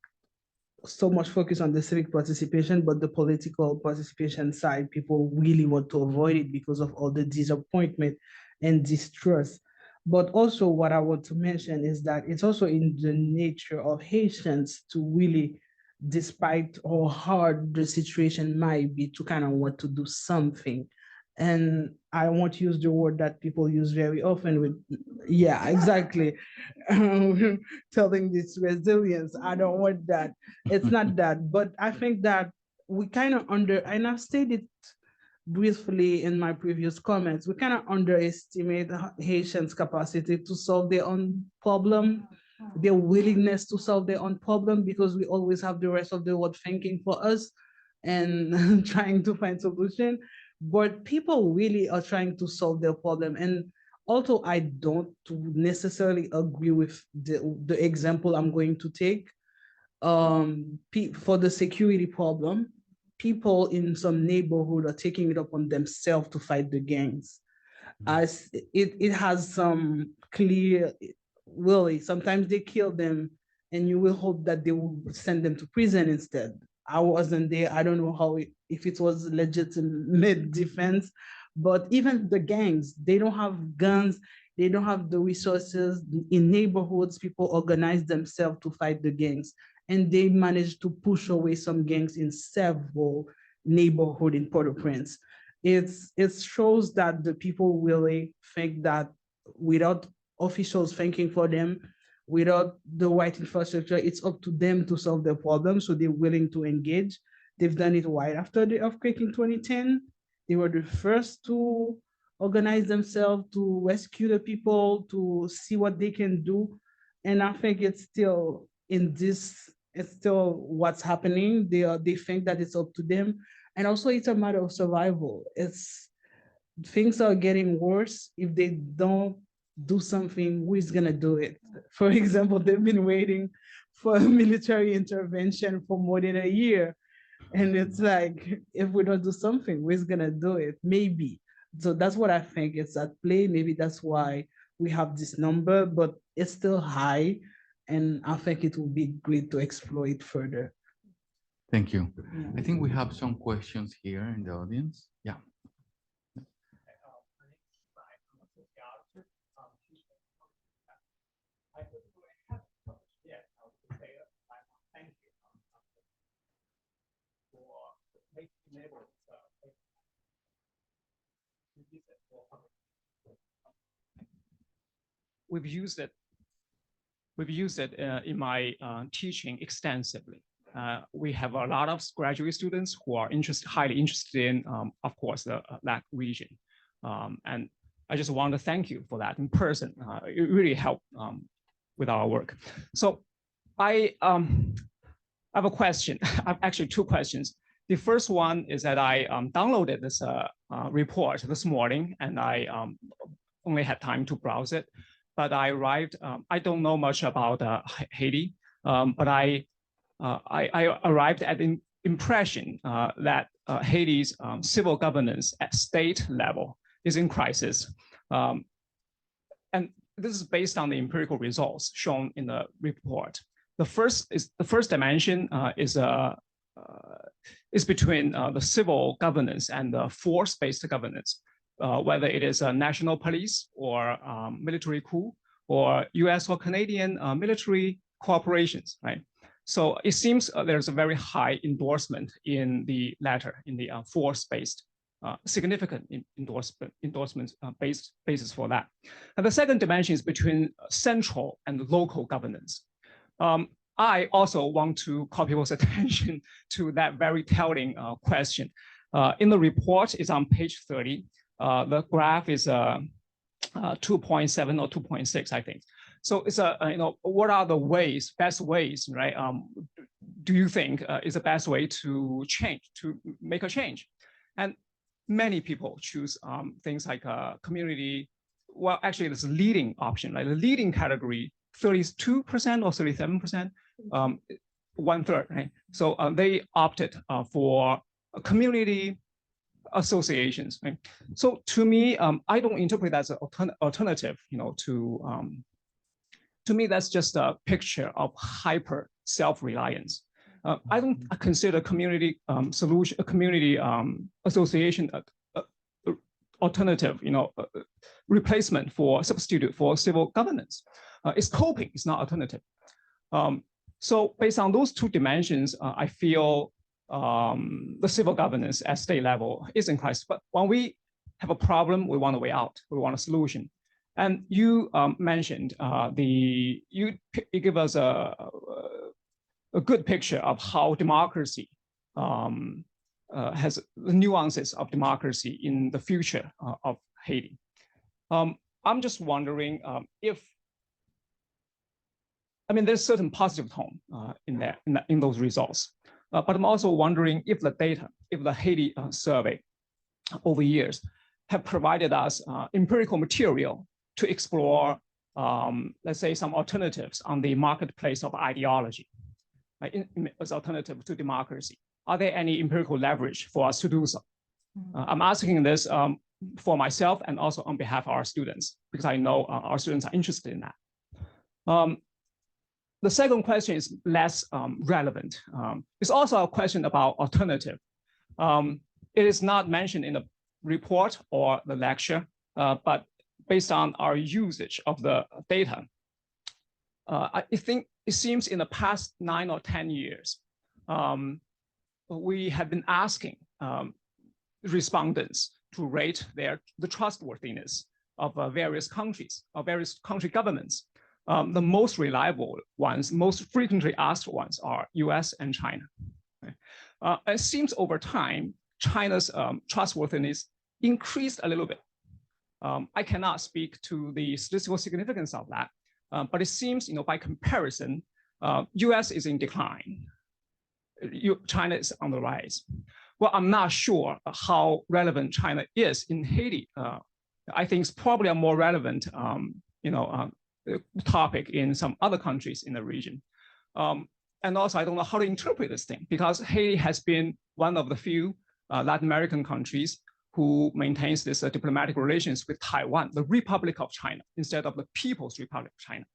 S5: so much focus on the civic participation, but the political participation side, people really want to avoid it because of all the disappointment and distrust. But also what I want to mention is that it's also in the nature of Haitians to really, despite how hard the situation might be, to kind of want to do something. And I won't use the word that people use very often with, yeah, exactly. Telling this resilience, I don't want that. It's not that, but I think that we kind of and I've stated briefly in my previous comments, we kind of underestimate Haitians' capacity to solve their own problem, their willingness to solve their own problem, because we always have the rest of the world thinking for us and trying to find solution. But people really are trying to solve their problem. And although I don't necessarily agree with the example I'm going to take, for the security problem, people in some neighborhood are taking it upon themselves to fight the gangs. As it has some clear, really, sometimes they kill them and you will hope that they will send them to prison instead. I wasn't there. I don't know if it was legitimate defense, but even the gangs, they don't have guns. They don't have the resources. In neighborhoods, people organize themselves to fight the gangs, and they managed to push away some gangs in several neighborhoods in Port-au-Prince. It shows that the people really think that without officials thinking for them, without the right infrastructure. It's up to them to solve the problem. So they're willing to engage. They've done it right after the earthquake in 2010. They were the first to organize themselves, to rescue the people, to see what they can do. And I think it's still it's still what's happening. They think that it's up to them. And also it's a matter of survival. Things are getting worse. If they don't do something, who is gonna do it? For example, they've been waiting for a military intervention for more than a year. And it's like, if we don't do something, who's gonna do it? Maybe. So that's what I think is at play. Maybe that's why we have this number, but it's still high. And I think it would be great to explore it further.
S2: Thank you. I think we have some questions here in the audience. Yeah.
S7: We've used it in my teaching extensively. We have a lot of graduate students who are highly interested in, of course, the LACC region. And I just want to thank you for that in person. It really helped with our work. So I have a question. I have actually two questions. The first one is that I downloaded this report this morning, and I only had time to browse it. But I arrived, I don't know much about Haiti, but I arrived at the impression that Haiti's civil governance at state level is in crisis. And this is based on the empirical results shown in the report. The first dimension is between the civil governance and the force-based governance. Whether it is a national police or military coup or US or Canadian military cooperations, right? So it seems there's a very high endorsement in the latter, in the force-based, significant endorsements basis for that. And the second dimension is between central and local governance. I also want to call people's attention to that very telling question. In the report, it's on page 30. The graph is 2.7 or 2.6, I think. So it's what are the best ways, right? Do you think is the best way to make a change? And many people choose things like community. Well, actually, it's a leading option, like the leading category, 32% or 37%, 1/3, right? So they opted for a community associations, right? So to me, I don't interpret that as an alternative, to me, that's just a picture of hyper self-reliance. I don't consider community community association alternative, replacement for substitute for civil governance. It's coping, it's not alternative. So based on those two dimensions, I feel the civil governance at state level is in crisis. But when we have a problem, we want a way out, we want a solution. And you mentioned you give us a good picture of how democracy has the nuances of democracy in the future of Haiti. I'm just wondering there's certain positive tone in those results. But I'm also wondering if the data, if the Haiti survey over years have provided us empirical material to explore, let's say, some alternatives on the marketplace of ideology, right, as alternative to democracy. Are there any empirical leverage for us to do so? I'm asking this for myself and also on behalf of our students, because I know our students are interested in that. The second question is less relevant. It's also a question about alternative. It is not mentioned in the report or the lecture, but based on our usage of the data, I think it seems in the past 9 or 10 years, we have been asking respondents to rate the trustworthiness of various countries, or various country governments. The most reliable ones, most frequently asked ones are US and China. It seems over time, China's trustworthiness increased a little bit. I cannot speak to the statistical significance of that, but it seems, by comparison, US is in decline. China is on the rise. Well, I'm not sure how relevant China is in Haiti. I think it's probably a more relevant, topic in some other countries in the region. And also, I don't know how to interpret this thing, because Haiti has been one of the few Latin American countries who maintains this diplomatic relations with Taiwan, the Republic of China, instead of the People's Republic of China.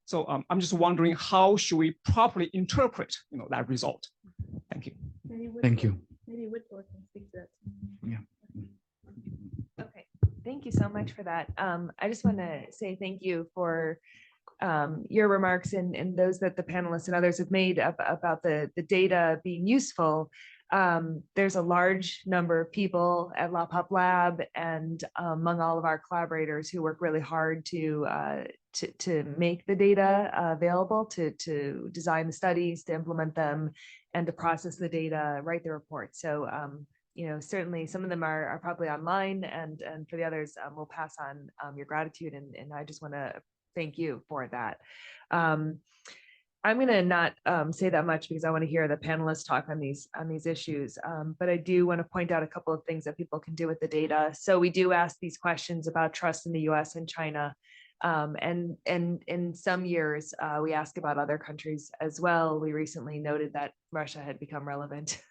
S7: So I'm just wondering, how should we properly interpret, that result? Thank you.
S1: Thank you.
S6: Maybe Whitmore can speak to that.
S1: Yeah.
S3: Okay, thank you so much for that. I just want to say thank you for your remarks and those that the panelists and others have made about the data being useful. There's a large number of people at LAPOP Lab and among all of our collaborators who work really hard to make the data available, to design the studies, to implement them, and to process the data, write the reports. So certainly some of them are probably online, and for the others, we'll pass on your gratitude, and I just want to thank you for that. I'm going to not say that much because I want to hear the panelists talk on these issues, but I do want to point out a couple of things that people can do with the data. So we do ask these questions about trust in the U.S. and China, and in some years we ask about other countries as well. We recently noted that Russia had become relevant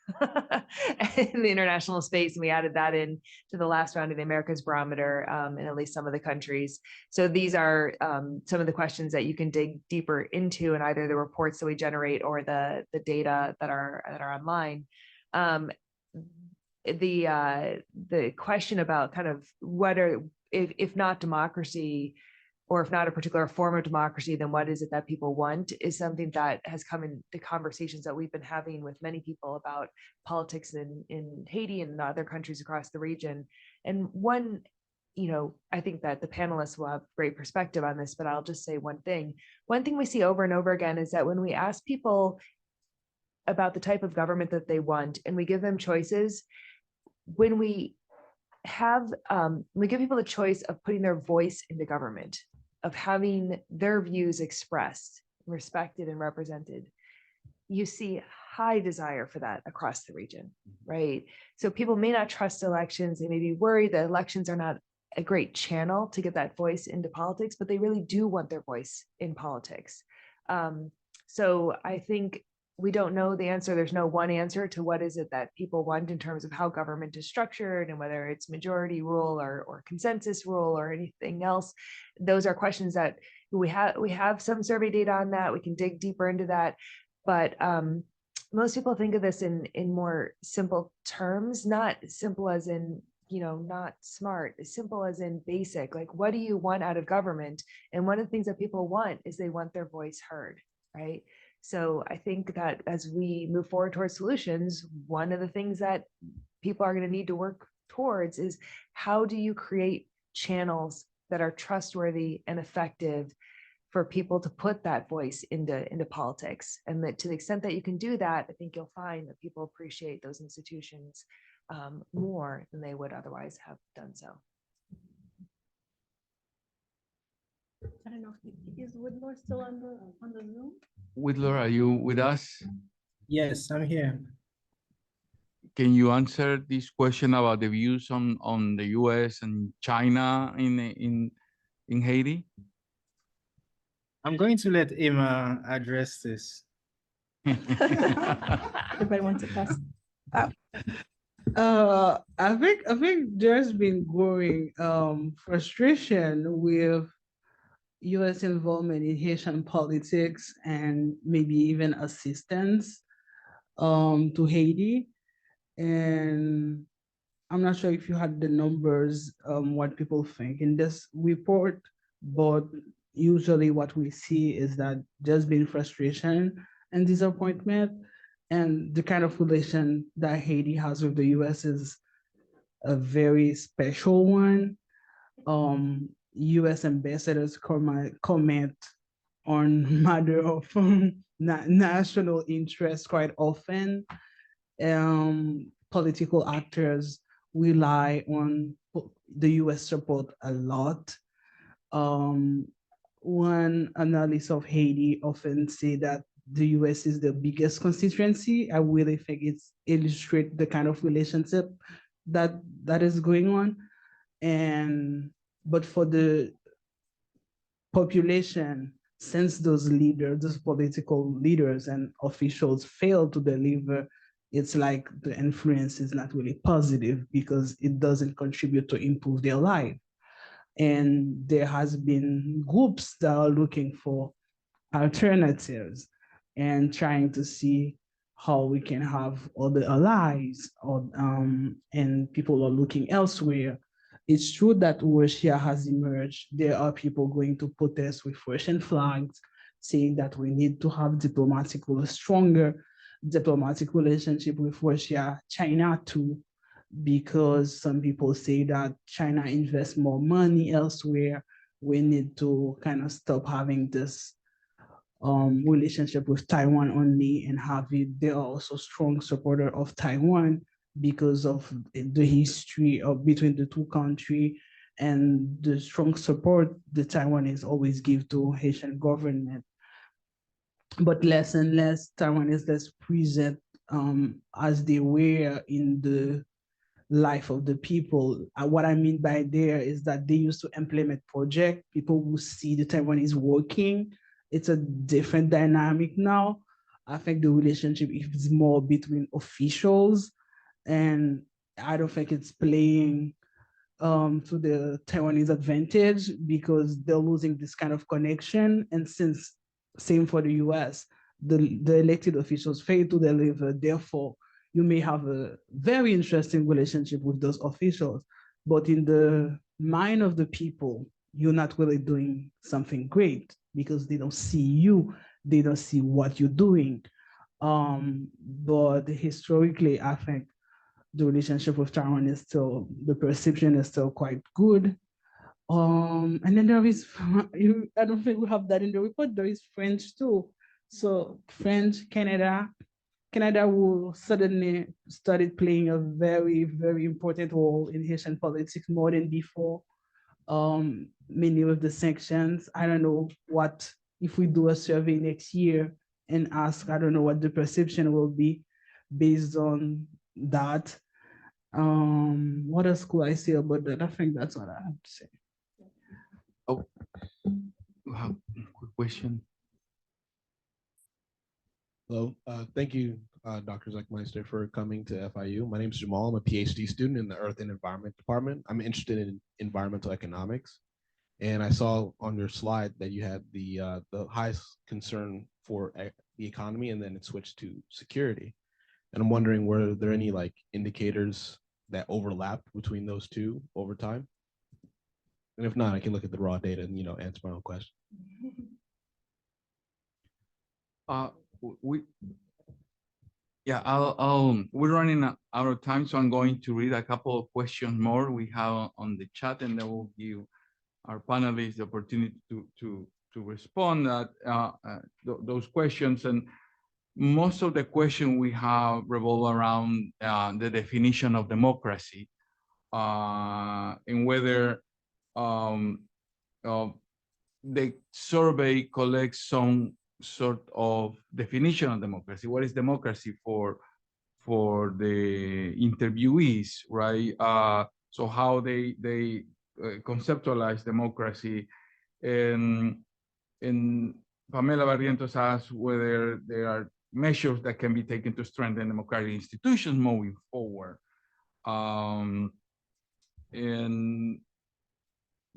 S3: in the international space, and we added that in to the last round of the AmericasBarometer in at least some of the countries. So these are some of the questions that you can dig deeper into in either the reports that we generate or the data that are online. The question about kind of what are, if not democracy, or if not a particular form of democracy, then what is it that people want, is something that has come in the conversations that we've been having with many people about politics in Haiti and other countries across the region. And one, I think that the panelists will have great perspective on this, but I'll just say one thing. One thing we see over and over again is that when we ask people about the type of government that they want, and we give them choices, when we give people the choice of putting their voice into government, of having their views expressed, respected, and represented, you see high desire for that across the region, right? So people may not trust elections. They may be worried that elections are not a great channel to get that voice into politics, but they really do want their voice in politics. So I think we don't know the answer. There's no one answer to what is it that people want in terms of how government is structured and whether it's majority rule or consensus rule or anything else. Those are questions that we have some survey data on that. We can dig deeper into that. But most people think of this in more simple terms, not simple as in, not smart, as simple as in basic. Like, what do you want out of government? And one of the things that people want is they want their voice heard, right? So I think that as we move forward towards solutions, one of the things that people are going to need to work towards is, how do you create channels that are trustworthy and effective for people to put that voice into politics? And that to the extent that you can do that, I think you'll find that people appreciate those institutions more than they would otherwise have done so.
S6: I don't know, is Whitmore still on the Zoom?
S2: Whitler, are you with us?
S4: Yes, I'm here.
S2: Can you answer this question about the views on the US and China in Haiti?
S4: I'm going to let Emma address this.
S6: Everybody wants to pass.
S5: I think there's been growing frustration with U.S. involvement in Haitian politics and maybe even assistance to Haiti. And I'm not sure if you had the numbers, what people think in this report, but usually what we see is that there's been frustration and disappointment, and the kind of relation that Haiti has with the U.S. is a very special one. US ambassadors comment on matter of national interest quite often. Political actors rely on the US support a lot. One analyst of Haiti often say that the US is the biggest constituency. I really think it's illustrate the kind of relationship that is going on. And but for the population, since those leaders, those political leaders and officials fail to deliver, it's like the influence is not really positive because it doesn't contribute to improve their life. And there has been groups that are looking for alternatives and trying to see how we can have other allies or, and people are looking elsewhere. It's true that Russia has emerged. There are people going to protest with Russian flags, saying that we need to have stronger diplomatic relationship with Russia, China too, because some people say that China invests more money elsewhere. We need to kind of stop having this relationship with Taiwan only and have it. They are also strong supporter of Taiwan because of the history of between the two countries and the strong support the Taiwanese always give to Haitian government. But less and less Taiwanese less present as they were in the life of the people. What I mean by there is that they used to implement project. People will see the Taiwanese working. It's a different dynamic now. I think the relationship is more between officials, and I don't think it's playing to the Taiwanese advantage because they're losing this kind of connection. And since same for the US, the elected officials fail to deliver, therefore you may have a very interesting relationship with those officials, but in the mind of the people, you're not really doing something great because they don't see you, they don't see what you're doing. But historically, I think the relationship with Taiwan is still, the perception is still quite good. And then there is, I don't think we have that in the report, there is French too. So French, Canada will suddenly started playing a very, very important role in Haitian politics more than before. Many of the sanctions, I don't know what, if we do a survey next year and ask, I don't know what the perception will be based on that. What else could I say about that? I think that's what I have to say.
S2: Oh, wow, quick question.
S8: Hello, thank you, Dr. Zechmeister, for coming to FIU. My name is Jamal. I'm a PhD student in the Earth and Environment Department. I'm interested in environmental economics. And I saw on your slide that you had the highest concern for the economy, and then it switched to security. And I'm wondering, were there any like indicators that overlap between those two over time? And if not, I can look at the raw data and, answer my own question.
S2: We're running out of time, so I'm going to read a couple of questions more we have on the chat, and then we'll give our panelists the opportunity to respond to those questions. And most of the questions we have revolve around the definition of democracy and whether the survey collects some sort of definition of democracy. What is democracy for the interviewees, right? So how they conceptualize democracy, and Pamela Barrientos asked whether there are measures that can be taken to strengthen democratic institutions moving forward. And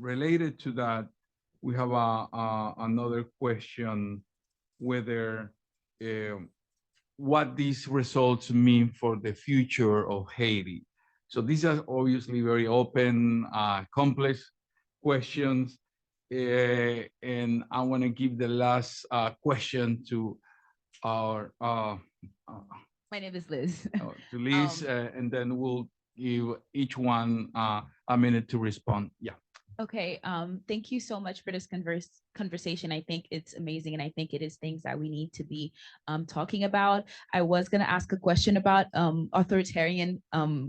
S2: related to that, we have another question, whether what these results mean for the future of Haiti. So these are obviously very open, complex questions. And I want to give the last question to our
S9: my name is Liz.
S2: to Liz, and then we'll give each one a minute to respond. Yeah.
S9: Okay, thank you so much for this conversation. I think it's amazing, and I think it is things that we need to be talking about. I was going to ask a question about authoritarian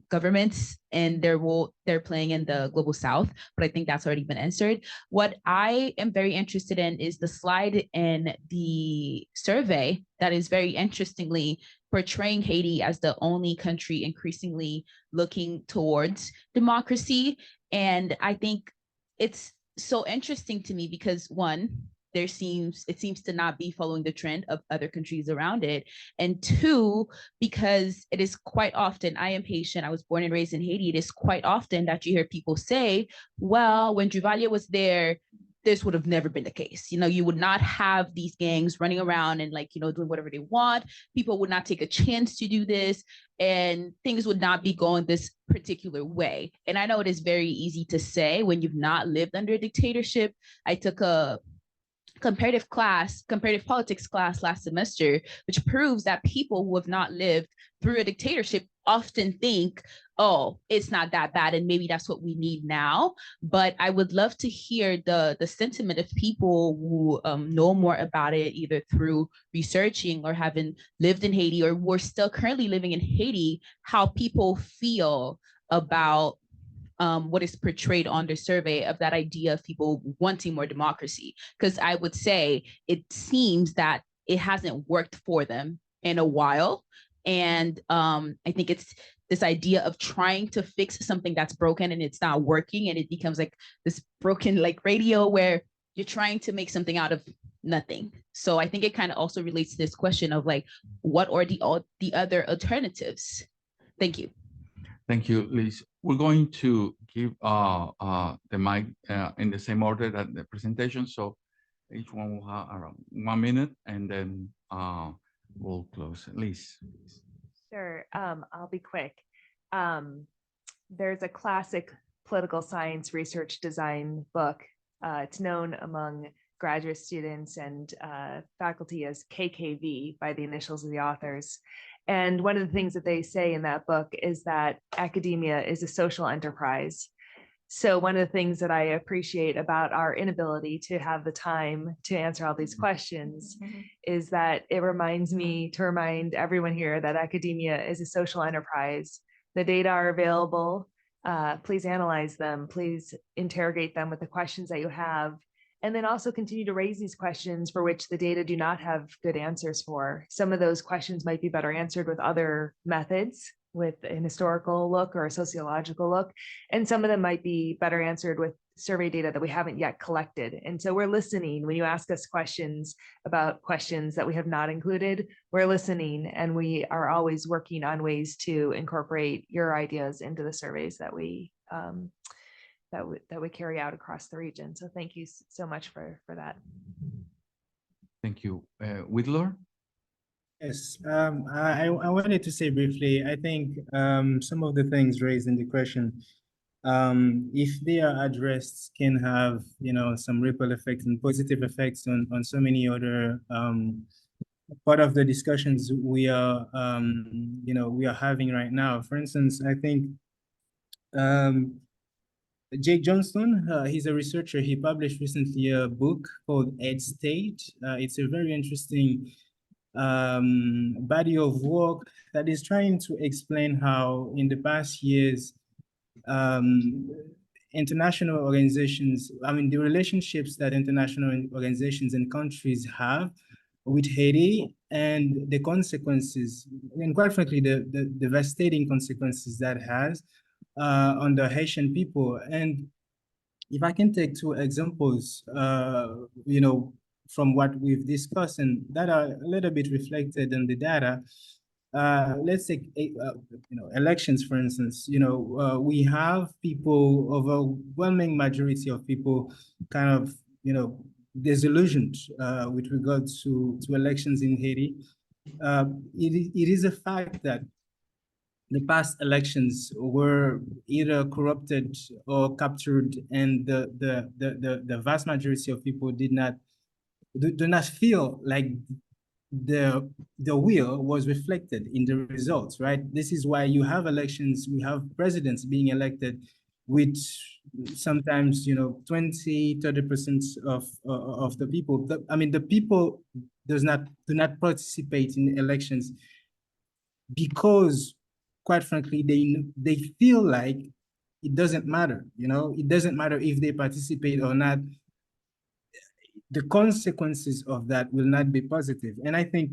S9: governments and their role they're playing in the global south, but I think that's already been answered. What I am very interested in is the slide in the survey that is very interestingly portraying Haiti as the only country increasingly looking towards democracy. And I think it's so interesting to me because one, it seems to not be following the trend of other countries around it. And two, because it is quite often, I am Haitian, I was born and raised in Haiti, it is quite often that you hear people say, well, when Duvalier was there, this would have never been the case. You know, you would not have these gangs running around and like, you know, doing whatever they want. People would not take a chance to do this and things would not be going this particular way. And I know it is very easy to say when you've not lived under a dictatorship. I took a comparative politics class last semester, which proves that people who have not lived through a dictatorship often think, oh, it's not that bad, and maybe that's what we need now. But I would love to hear the sentiment of people who know more about it, either through researching or having lived in Haiti, or who are still currently living in Haiti, how people feel about what is portrayed on the survey of that idea of people wanting more democracy. Because I would say it seems that it hasn't worked for them in a while. And I think it's this idea of trying to fix something that's broken and it's not working. And it becomes like this broken like radio where you're trying to make something out of nothing. So I think it kind of also relates to this question of like, what are the other alternatives? Thank you.
S2: Thank you, Liz. We're going to give the mic in the same order that the presentation. So each one will have around 1 minute and then we'll close. Liz.
S3: Sure, I'll be quick. There's a classic political science research design book. It's known among graduate students and faculty as KKV by the initials of the authors. And one of the things that they say in that book is that academia is a social enterprise. So one of the things that I appreciate about our inability to have the time to answer all these questions is that it reminds me to remind everyone here that academia is a social enterprise. The data are available. Please analyze them. Please interrogate them with the questions that you have. And then also continue to raise these questions for which the data do not have good answers for. Some of those questions might be better answered with other methods, with an historical look or a sociological look. And some of them might be better answered with survey data that we haven't yet collected. And so we're listening when you ask us questions about questions that we have not included, we're listening and we are always working on ways to incorporate your ideas into the surveys that we carry out across the region. So thank you so much for that.
S2: Thank you. Whitler?
S4: Yes, I wanted to say briefly, I think some of the things raised in the question, if they are addressed, can have, you know, some ripple effects and positive effects on so many other part of the discussions we are, you know, we are having right now. For instance, I think Jake Johnston, he's a researcher. He published recently a book called Ed State. It's a very interesting body of work that is trying to explain how in the past years, international organizations, I mean, the relationships that international organizations and countries have with Haiti and the consequences, and quite frankly, the devastating consequences that has on the Haitian people. And if I can take two examples, you know, from what we've discussed and that are a little bit reflected in the data, let's take, you know, elections, for instance. You know, we have people, overwhelming majority of people kind of, you know, disillusioned with regards to elections in Haiti. It is a fact that the past elections were either corrupted or captured, and the vast majority of people do not feel like the will was reflected in the results, right? This is why you have elections, we have presidents being elected with sometimes, 20-30% of the people. I mean, the people do not participate in elections because, quite frankly, they feel like it doesn't matter. It doesn't matter if they participate or not. The consequences of that will not be positive. And I think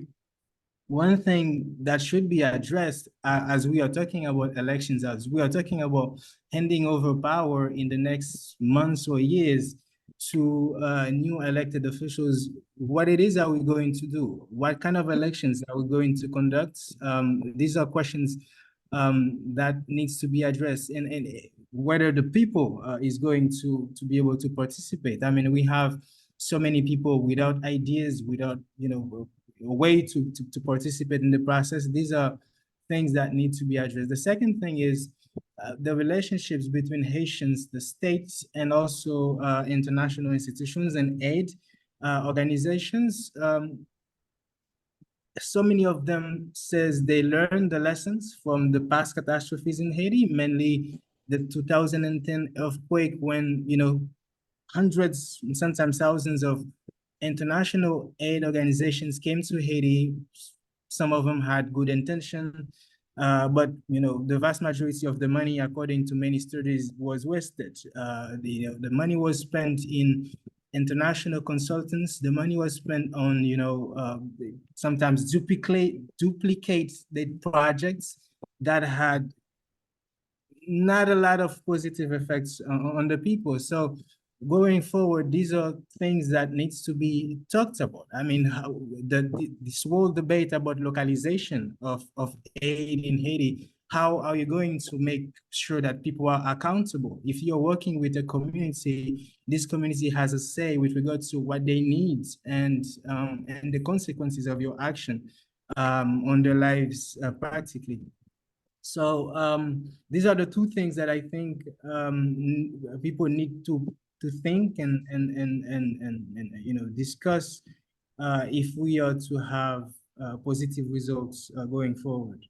S4: one thing that should be addressed as we are talking about elections, as we are talking about handing over power in the next months or years to new elected officials, what it is are we going to do? What kind of elections are we going to conduct? These are questions that needs to be addressed, and whether the people is going to be able to participate. I mean, we have so many people without ideas, without, a way to participate in the process. These are things that need to be addressed. The second thing is the relationships between Haitians, the states, and also international institutions and aid organizations. So many of them says they learned the lessons from the past catastrophes in Haiti, mainly the 2010 earthquake, when, hundreds and sometimes thousands of international aid organizations came to Haiti. Some of them had good intention, but the vast majority of the money, according to many studies, was wasted. The money was spent in international consultants. The money was spent on sometimes duplicate the projects that had not a lot of positive effects on the people. So going forward, these are things that needs to be talked about. I mean, this whole debate about localization of aid in Haiti, how are you going to make sure that people are accountable? If you're working with a community, this community has a say with regards to what they need and the consequences of your action on their lives practically. So these are the two things that I think people need to think and discuss if we are to have positive results going forward.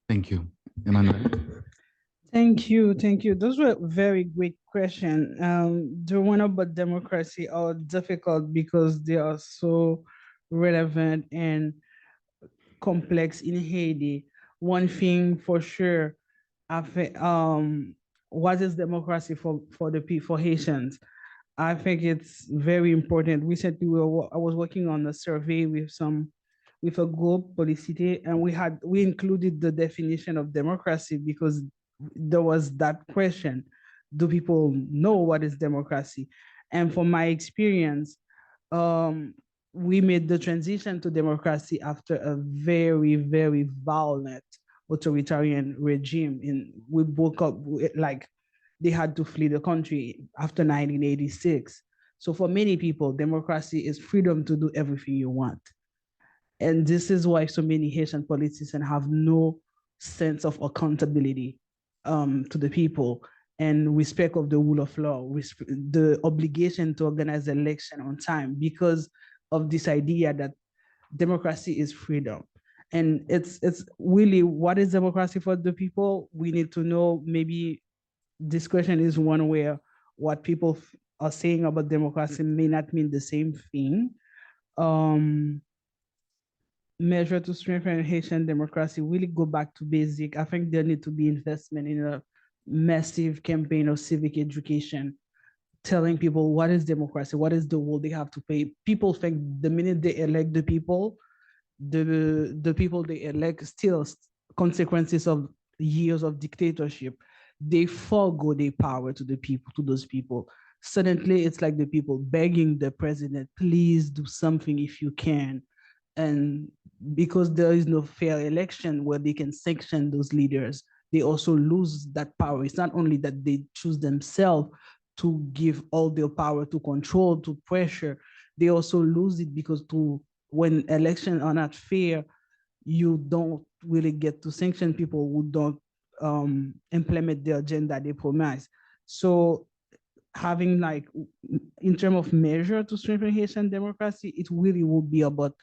S2: Thank you, Emmanuel.
S5: Thank you. Those were very great questions. The one about democracy are difficult because they are so relevant and complex in Haiti. One thing for sure, I think, what is democracy for the people, for Haitians? I think it's very important. Recently, I was working on a survey with a group, Policité, and we included the definition of democracy because there was that question: do people know what is democracy? And from my experience, we made the transition to democracy after a very, very violent authoritarian regime. We woke up like they had to flee the country after 1986. So for many people, democracy is freedom to do everything you want. And this is why so many Haitian politicians have no sense of accountability to the people and respect of the rule of law, the obligation to organize the election on time because of this idea that democracy is freedom. And it's really, what is democracy for the people? We need to know. Maybe this question is one where what people are saying about democracy may not mean the same thing. Measure to strengthen Haitian democracy, really go back to basic. I think there need to be investment in a massive campaign of civic education, telling people what is democracy, what is the role they have to play. People think the minute they elect the people they elect still consequences of years of dictatorship. They forego their power to the people, to those people. Suddenly, it's like the people begging the president, please do something if you can. And because there is no fair election where they can sanction those leaders, they also lose that power. It's not only that they choose themselves to give all their power to control, to pressure, they also lose it because when elections are not fair, you don't really get to sanction people who don't implement the agenda they promise. So having like, in terms of measure to strengthen Haitian democracy, it really will be about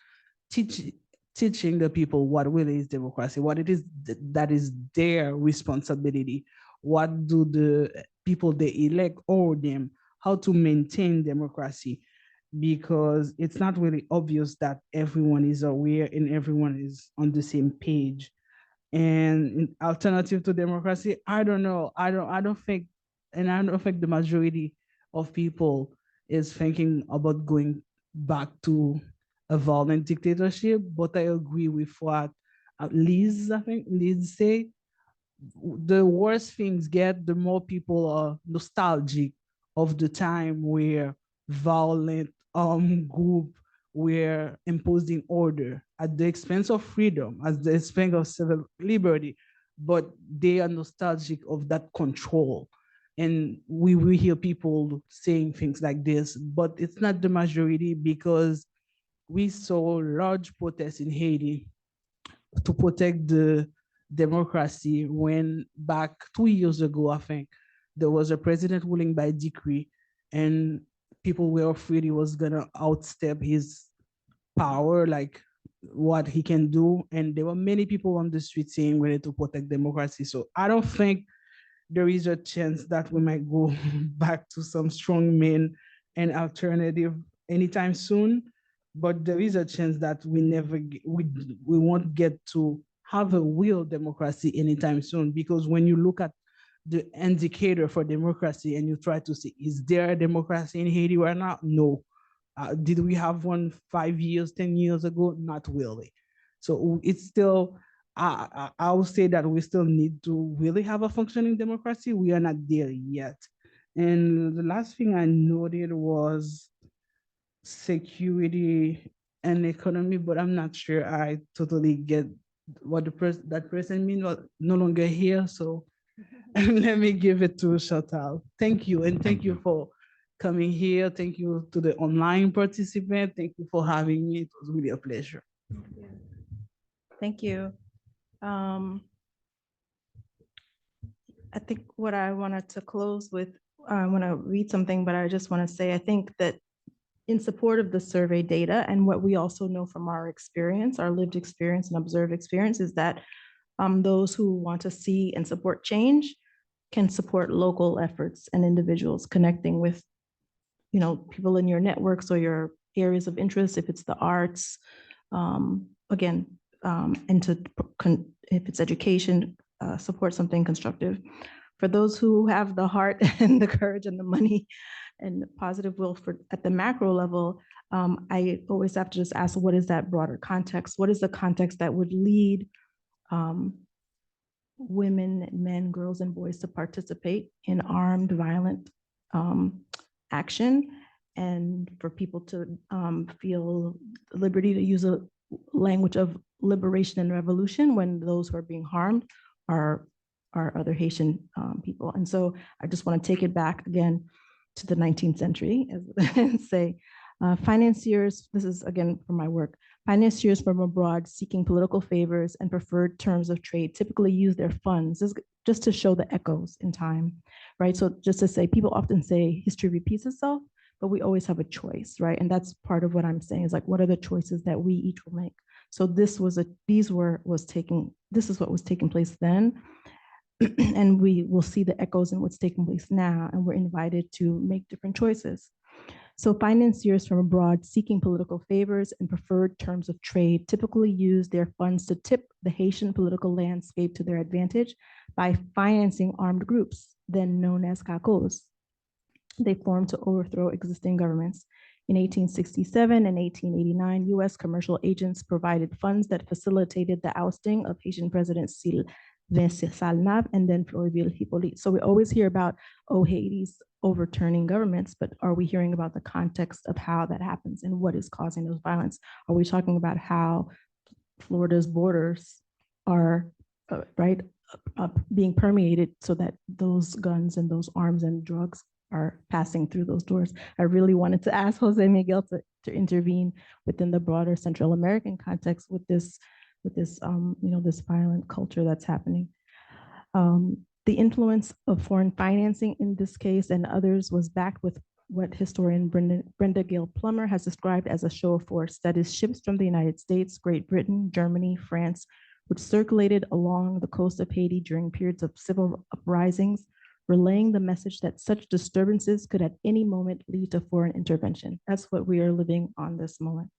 S5: teaching the people what really is democracy, what it is that is their responsibility, what do the people they elect owe them, how to maintain democracy, because it's not really obvious that everyone is aware and everyone is on the same page. And in alternative to democracy, I don't know. I don't think, and I don't think the majority of people is thinking about going back to a violent dictatorship. But I agree with what Liz, I think Liz said. The worse things get, the more people are nostalgic of the time where violent group were imposing order at the expense of freedom, at the expense of civil liberty, but they are nostalgic of that control. And we hear people saying things like this, but it's not the majority, because we saw large protests in Haiti to protect the democracy when back 2 years ago, I think, there was a president ruling by decree, and people were afraid he was gonna outstep his power, like what he can do. And there were many people on the street saying we need to protect democracy. So I don't think there is a chance that we might go back to some strong men and alternative anytime soon. But there is a chance that we won't get to have a real democracy anytime soon, because when you look at the indicator for democracy and you try to see, is there a democracy in Haiti right now? No. Did we have one 5 years, 10 years ago? Not really. So it's still, I would say that we still need to really have a functioning democracy. We are not there yet. And the last thing I noted was security and economy, but I'm not sure I totally get what that person means, no longer here. So let me give it to Chantal. Thank you, and thank you for coming here. Thank you to the online participant. Thank you for having me. It was really a pleasure.
S6: Thank you. I think what I wanted to close with, I want to read something, but I just want to say, I think that in support of the survey data and what we also know from our experience, our lived experience and observed experience, is that those who want to see and support change can support local efforts and individuals connecting with, people in your networks or your areas of interest, if it's the arts, again, if it's education, support something constructive. For those who have the heart and the courage and the money and the positive will at the macro level, I always have to just ask, what is that broader context? What is the context that would lead women, men, girls, and boys to participate in armed, violent action, and for people to feel liberty to use a language of liberation and revolution when those who are being harmed are other Haitian people. And so I just want to take it back again to the 19th century and say, financiers, this is again from my work, financiers from abroad seeking political favors and preferred terms of trade typically use their funds, just to show the echoes in time, right? So just to say, people often say history repeats itself, but we always have a choice, right? And that's part of what I'm saying, is like, what are the choices that we each will make? So this is what was taking place then. And we will see the echoes in what's taking place now, and we're invited to make different choices. So financiers from abroad seeking political favors and preferred terms of trade typically use their funds to tip the Haitian political landscape to their advantage by financing armed groups, then known as CACOs. They formed to overthrow existing governments. In 1867 and 1889, US commercial agents provided funds that facilitated the ousting of Haitian President Vincent Salnave and then Floribert Hippolyte. So we always hear about, Haiti's overturning governments, but are we hearing about the context of how that happens and what is causing those violence? Are we talking about how Florida's borders are being permeated so that those guns and those arms and drugs are passing through those doors? I really wanted to ask Jose Miguel to intervene within the broader Central American context with this this violent culture that's happening. The influence of foreign financing in this case and others was backed with what historian Brenda Gale Plummer has described as a show of force, that is ships from the United States, Great Britain, Germany, France, which circulated along the coast of Haiti during periods of civil uprisings, relaying the message that such disturbances could at any moment lead to foreign intervention. That's what we are living on this moment.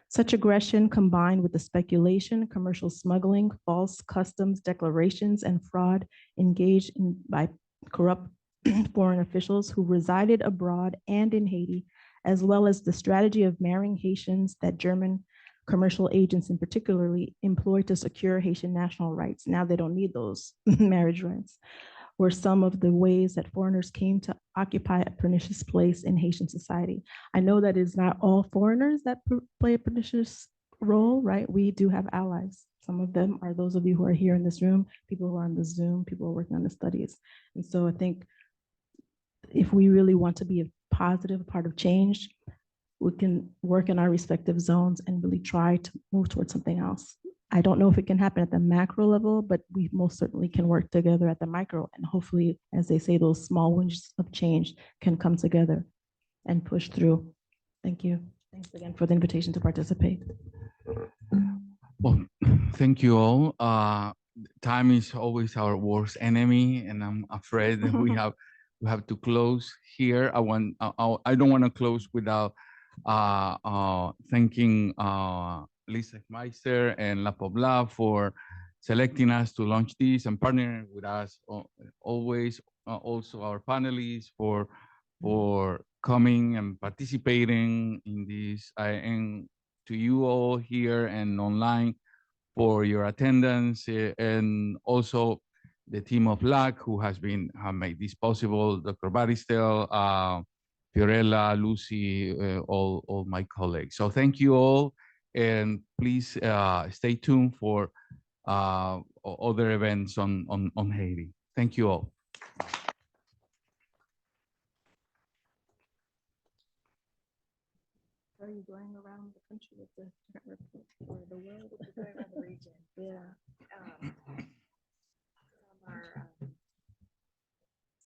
S6: Such aggression, combined with the speculation, commercial smuggling, false customs declarations, and fraud engaged in by corrupt foreign officials who resided abroad and in Haiti, as well as the strategy of marrying Haitians that German commercial agents in particularly employ to secure Haitian national rights. Now they don't need those marriage rights, were some of the ways that foreigners came to occupy a pernicious place in Haitian society. I know that it's not all foreigners that play a pernicious role, right? We do have allies. Some of them are those of you who are here in this room, people who are on the Zoom, people who are working on the studies. And so I think if we really want to be a positive part of change, we can work in our respective zones and really try to move towards something else. I don't know if it can happen at the macro level, but we most certainly can work together at the micro. And hopefully, as they say, those small wins of change can come together and push through. Thank you. Thanks again for the invitation to participate.
S2: Well, thank you all. Time is always our worst enemy, and I'm afraid that we have to close here. I don't want to close without thanking Zechmeister and LAPOP for selecting us to launch this and partnering with us always. Also our panelists for coming and participating in this, and to you all here and online for your attendance, and also the team of LACC who have made this possible, Dr. Baristel, Fiorella, Lucy, all my colleagues. So thank you all, and please stay tuned for other events on Haiti. Thank you all.
S6: Are you going around the country with the different reports, or the world, or going around the region? Yeah. Our